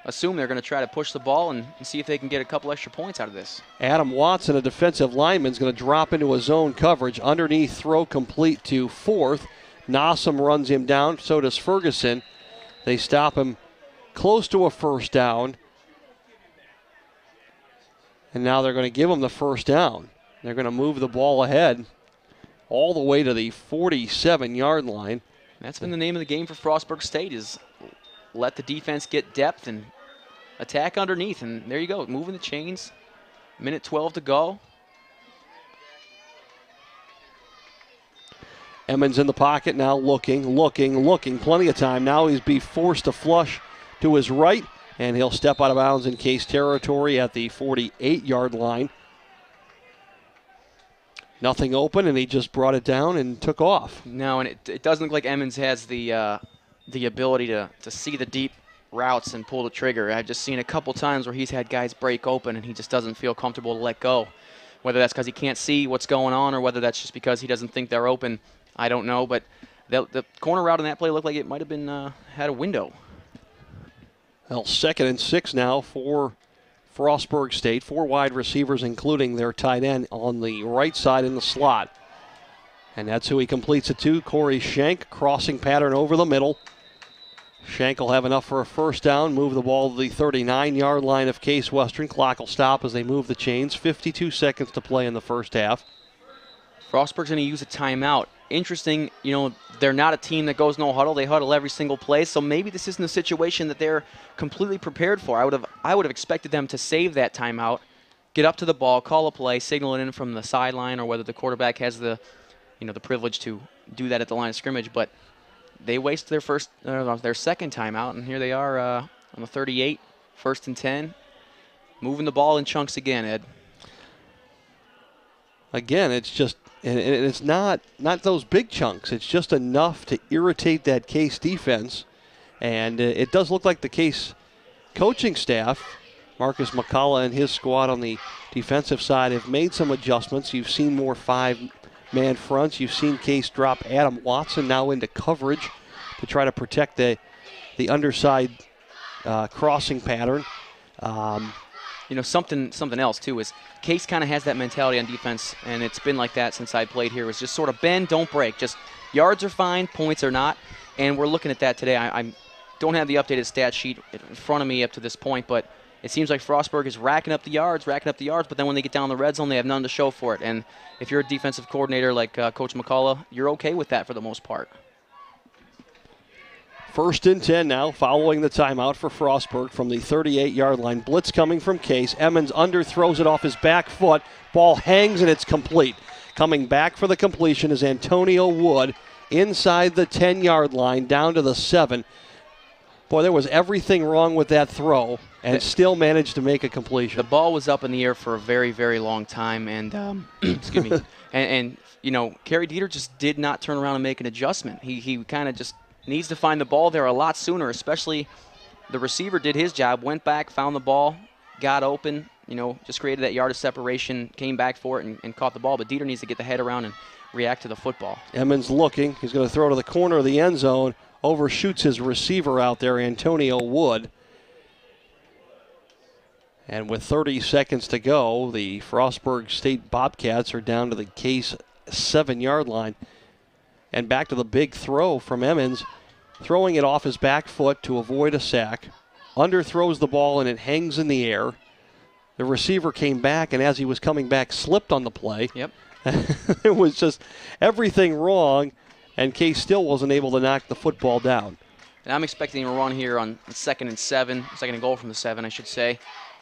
assume they're going to try to push the ball and see if they can get a couple extra points out of this. Adam Watson, a defensive lineman, is going to drop into a zone coverage. Underneath throw complete to 4th. Nossum runs him down. So does Ferguson. They stop him close to a first down. And now they're going to give him the first down. They're going to move the ball ahead all the way to the 47-yard line. That's been the name of the game for Frostburg State, is let the defense get depth and attack underneath. And there you go, moving the chains. 1:12 to go. Emmons in the pocket now, looking. Plenty of time. Now he's be forced to flush to his right, and he'll step out of bounds in Case territory at the 48-yard line. nothing open, and he just brought it down and took off. No, and it doesn't look like Emmons has the ability to see the deep routes and pull the trigger. I've just seen a couple times where he's had guys break open and he just doesn't feel comfortable to let go. Whether that's because he can't see what's going on or whether that's just because he doesn't think they're open, I don't know. But the corner route in that play looked like it might have been had a window. Well, 2nd and 6 now for Frostburg State. 4 wide receivers, including their tight end on the right side in the slot. And that's who he completes it to, Corey Schenk. Crossing pattern over the middle. Schenk will have enough for a first down, move the ball to the 39-yard line of Case Western. Clock will stop as they move the chains. 52 seconds to play in the first half. Frostburg's going to use a timeout. Interesting, they're not a team that goes no huddle. They huddle every single play, so maybe this isn't a situation that they're completely prepared for. I would have expected them to save that timeout, get up to the ball, call a play, signal it in from the sideline, or whether the quarterback has the privilege to do that at the line of scrimmage, but they waste their second timeout, and here they are on the 38, 1st and 10, moving the ball in chunks again, Ed. Again, it's just, and it's not those big chunks. It's just enough to irritate that Case defense, and it does look like the Case coaching staff, Marcus McCullough and his squad on the defensive side, have made some adjustments. You've seen more 5-man fronts. You've seen Case drop Adam Watson now into coverage to try to protect the underside crossing pattern. Something else too is Case kind of has that mentality on defense, and it's been like that since I played here. Was just sort of bend, don't break. Just yards are fine, points are not, and we're looking at that today. I don't have the updated stat sheet in front of me up to this point, but it seems like Frostburg is racking up the yards, but then when they get down the red zone, they have none to show for it. And if you're a defensive coordinator like Coach McCullough, you're okay with that for the most part. 1st and 10 now, following the timeout for Frostburg from the 38-yard line. Blitz coming from Case. Emmons underthrows it off his back foot. Ball hangs and it's complete. Coming back for the completion is Antonio Wood inside the 10-yard line down to the 7. Boy, there was everything wrong with that throw and still managed to make a completion. The ball was up in the air for a very, very long time, and excuse me. And Kerry Dieter just did not turn around and make an adjustment. He kind of just needs to find the ball there a lot sooner, especially the receiver did his job, went back, found the ball, got open, just created that yard of separation, came back for it and caught the ball. But Dieter needs to get the head around and react to the football. Emmons looking. He's going to throw to the corner of the end zone. Overshoots his receiver out there, Antonio Wood. And with 30 seconds to go, the Frostburg State Bobcats are down to the Case 7-yard line. And back to the big throw from Emmons, throwing it off his back foot to avoid a sack. Underthrows the ball and it hangs in the air. The receiver came back, and as he was coming back, slipped on the play. Yep. It was just everything wrong, and Case still wasn't able to knock the football down. And I'm expecting a run here on 2nd and 7, 2nd and goal from the 7, I should say.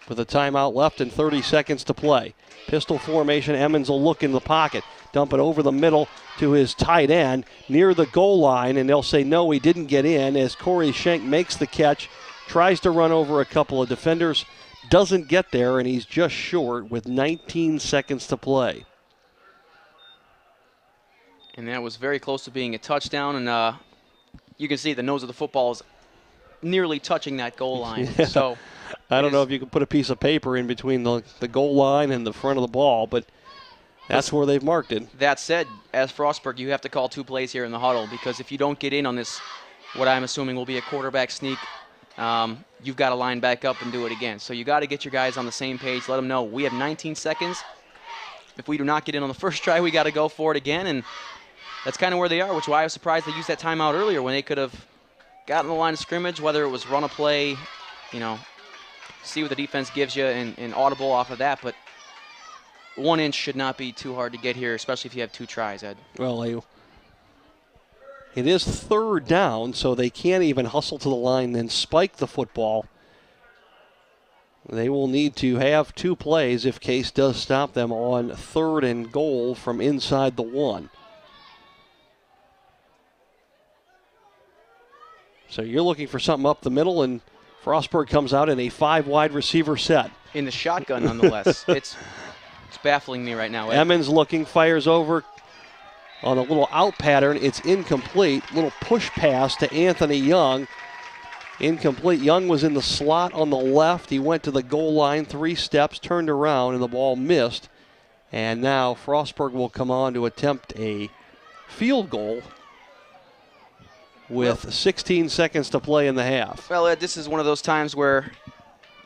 With a timeout left and 30 seconds to play. Pistol formation, Emmons will look in the pocket. Dump it over the middle to his tight end near the goal line, and they'll say no, he didn't get in as Corey Schenk makes the catch, tries to run over a couple of defenders, doesn't get there, and he's just short with 19 seconds to play. And that was very close to being a touchdown, and you can see the nose of the football is nearly touching that goal line. Yeah. So I don't know if you can put a piece of paper in between the goal line and the front of the ball, but that's where they've marked it. That said, as Frostburg, you have to call 2 plays here in the huddle, because if you don't get in on this, what I'm assuming will be a quarterback sneak, you've got to line back up and do it again. So you got to get your guys on the same page, let them know we have 19 seconds. If we do not get in on the first try, we got to go for it again, and that's kind of where they are, which is why I was surprised they used that timeout earlier when they could have gotten the line of scrimmage, whether it was run a play, see what the defense gives you and audible off of that, but 1 inch should not be too hard to get here, especially if you have 2 tries, Ed. Well, it is 3rd down, so they can't even hustle to the line and spike the football. They will need to have 2 plays if Case does stop them on 3rd and goal from inside the 1. So you're looking for something up the middle, and Frostburg comes out in a 5 wide receiver set. In the shotgun, nonetheless. It's baffling me right now, Ed. Emmons looking, fires over on a little out pattern. It's incomplete. Little push pass to Anthony Young. Incomplete. Young was in the slot on the left. He went to the goal line, 3 steps, turned around, and the ball missed. And now Frostburg will come on to attempt a field goal with 16 seconds to play in the half. Well, Ed, this is one of those times where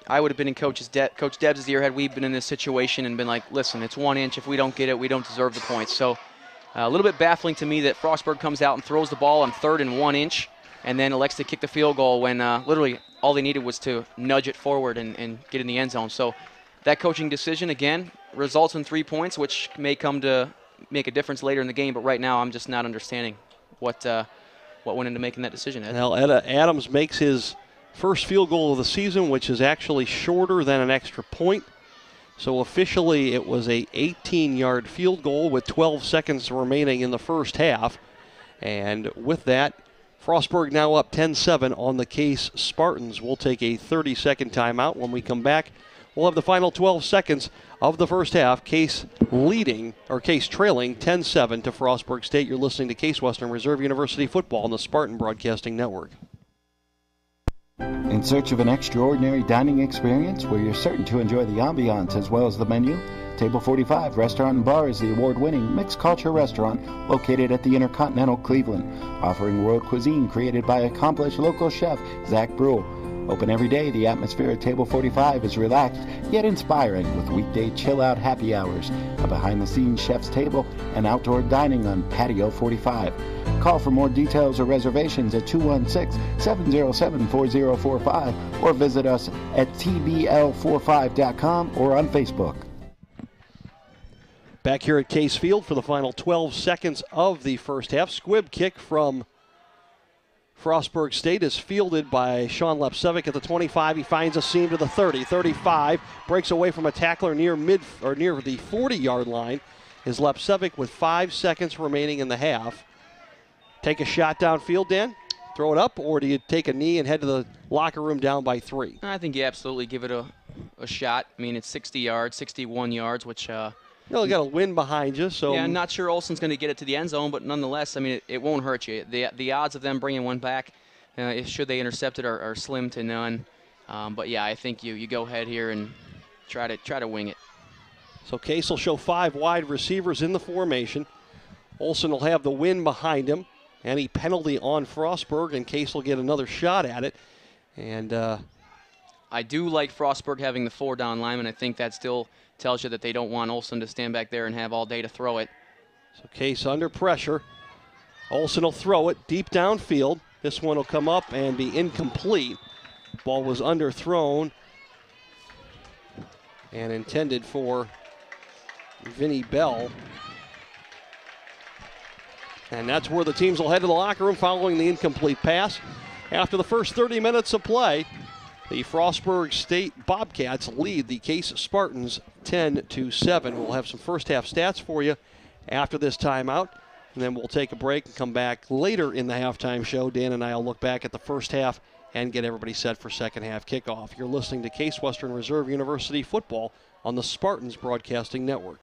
I would have been in Coach Debs' ear had we been in this situation and been like, listen, it's 1 inch. If we don't get it, we don't deserve the points. So a little bit baffling to me that Frostburg comes out and throws the ball on 3rd and 1 inch and then elects to kick the field goal when literally all they needed was to nudge it forward and get in the end zone. So that coaching decision, again, results in 3 points, which may come to make a difference later in the game. But right now I'm just not understanding what went into making that decision, Ed. Now, Adams makes his first field goal of the season, which is actually shorter than an extra point. So officially it was a 18-yard field goal with 12 seconds remaining in the first half. And with that, Frostburg now up 10-7 on the Case Spartans. We'll take a 30-second timeout. When we come back, we'll have the final 12 seconds of the first half. Case trailing 10-7 to Frostburg State. You're listening to Case Western Reserve University football on the Spartan Broadcasting Network. In search of an extraordinary dining experience where you're certain to enjoy the ambiance as well as the menu? Table 45 Restaurant and Bar is the award-winning mixed culture restaurant located at the Intercontinental Cleveland, offering world cuisine created by accomplished local chef Zach Brule. Open every day, the atmosphere at Table 45 is relaxed yet inspiring with weekday chill-out happy hours, a behind-the-scenes chef's table, and outdoor dining on Patio 45. Call for more details or reservations at 216-707-4045 or visit us at tbl45.com or on Facebook. Back here at Case Field for the final 12 seconds of the first half. Squib kick from Frostburg State is fielded by Sean Lepsevic at the 25. He finds a seam to the 30, 35, breaks away from a tackler near the 40-yard line. Is Lepsevic with 5 seconds remaining in the half. Take a shot downfield, Dan? Throw it up, or do you take a knee and head to the locker room down by 3? I think you absolutely give it a shot. I mean, it's 60 yards, 61 yards, which you got a wind behind you, so. Yeah, I'm not sure Olson's going to get it to the end zone, but nonetheless, I mean, it won't hurt you. The odds of them bringing one back, should they intercept it, are slim to none. But yeah, I think you go ahead here and try to wing it. So Case will show 5 wide receivers in the formation. Olson will have the wind behind him. Any penalty on Frostburg, and Case will get another shot at it. And I do like Frostburg having the 4 down linemen. I think that still tells you that they don't want Olson to stand back there and have all day to throw it. So Case under pressure. Olson will throw it deep downfield. This one will come up and be incomplete. Ball was underthrown and intended for Vinny Bell. And that's where the teams will head to the locker room following the incomplete pass. After the first 30 minutes of play, the Frostburg State Bobcats lead the Case Spartans 10-7. We'll have some first half stats for you after this timeout, and then we'll take a break and come back later in the halftime show. Dan and I will look back at the first half and get everybody set for second half kickoff. You're listening to Case Western Reserve University football on the Spartans Broadcasting Network.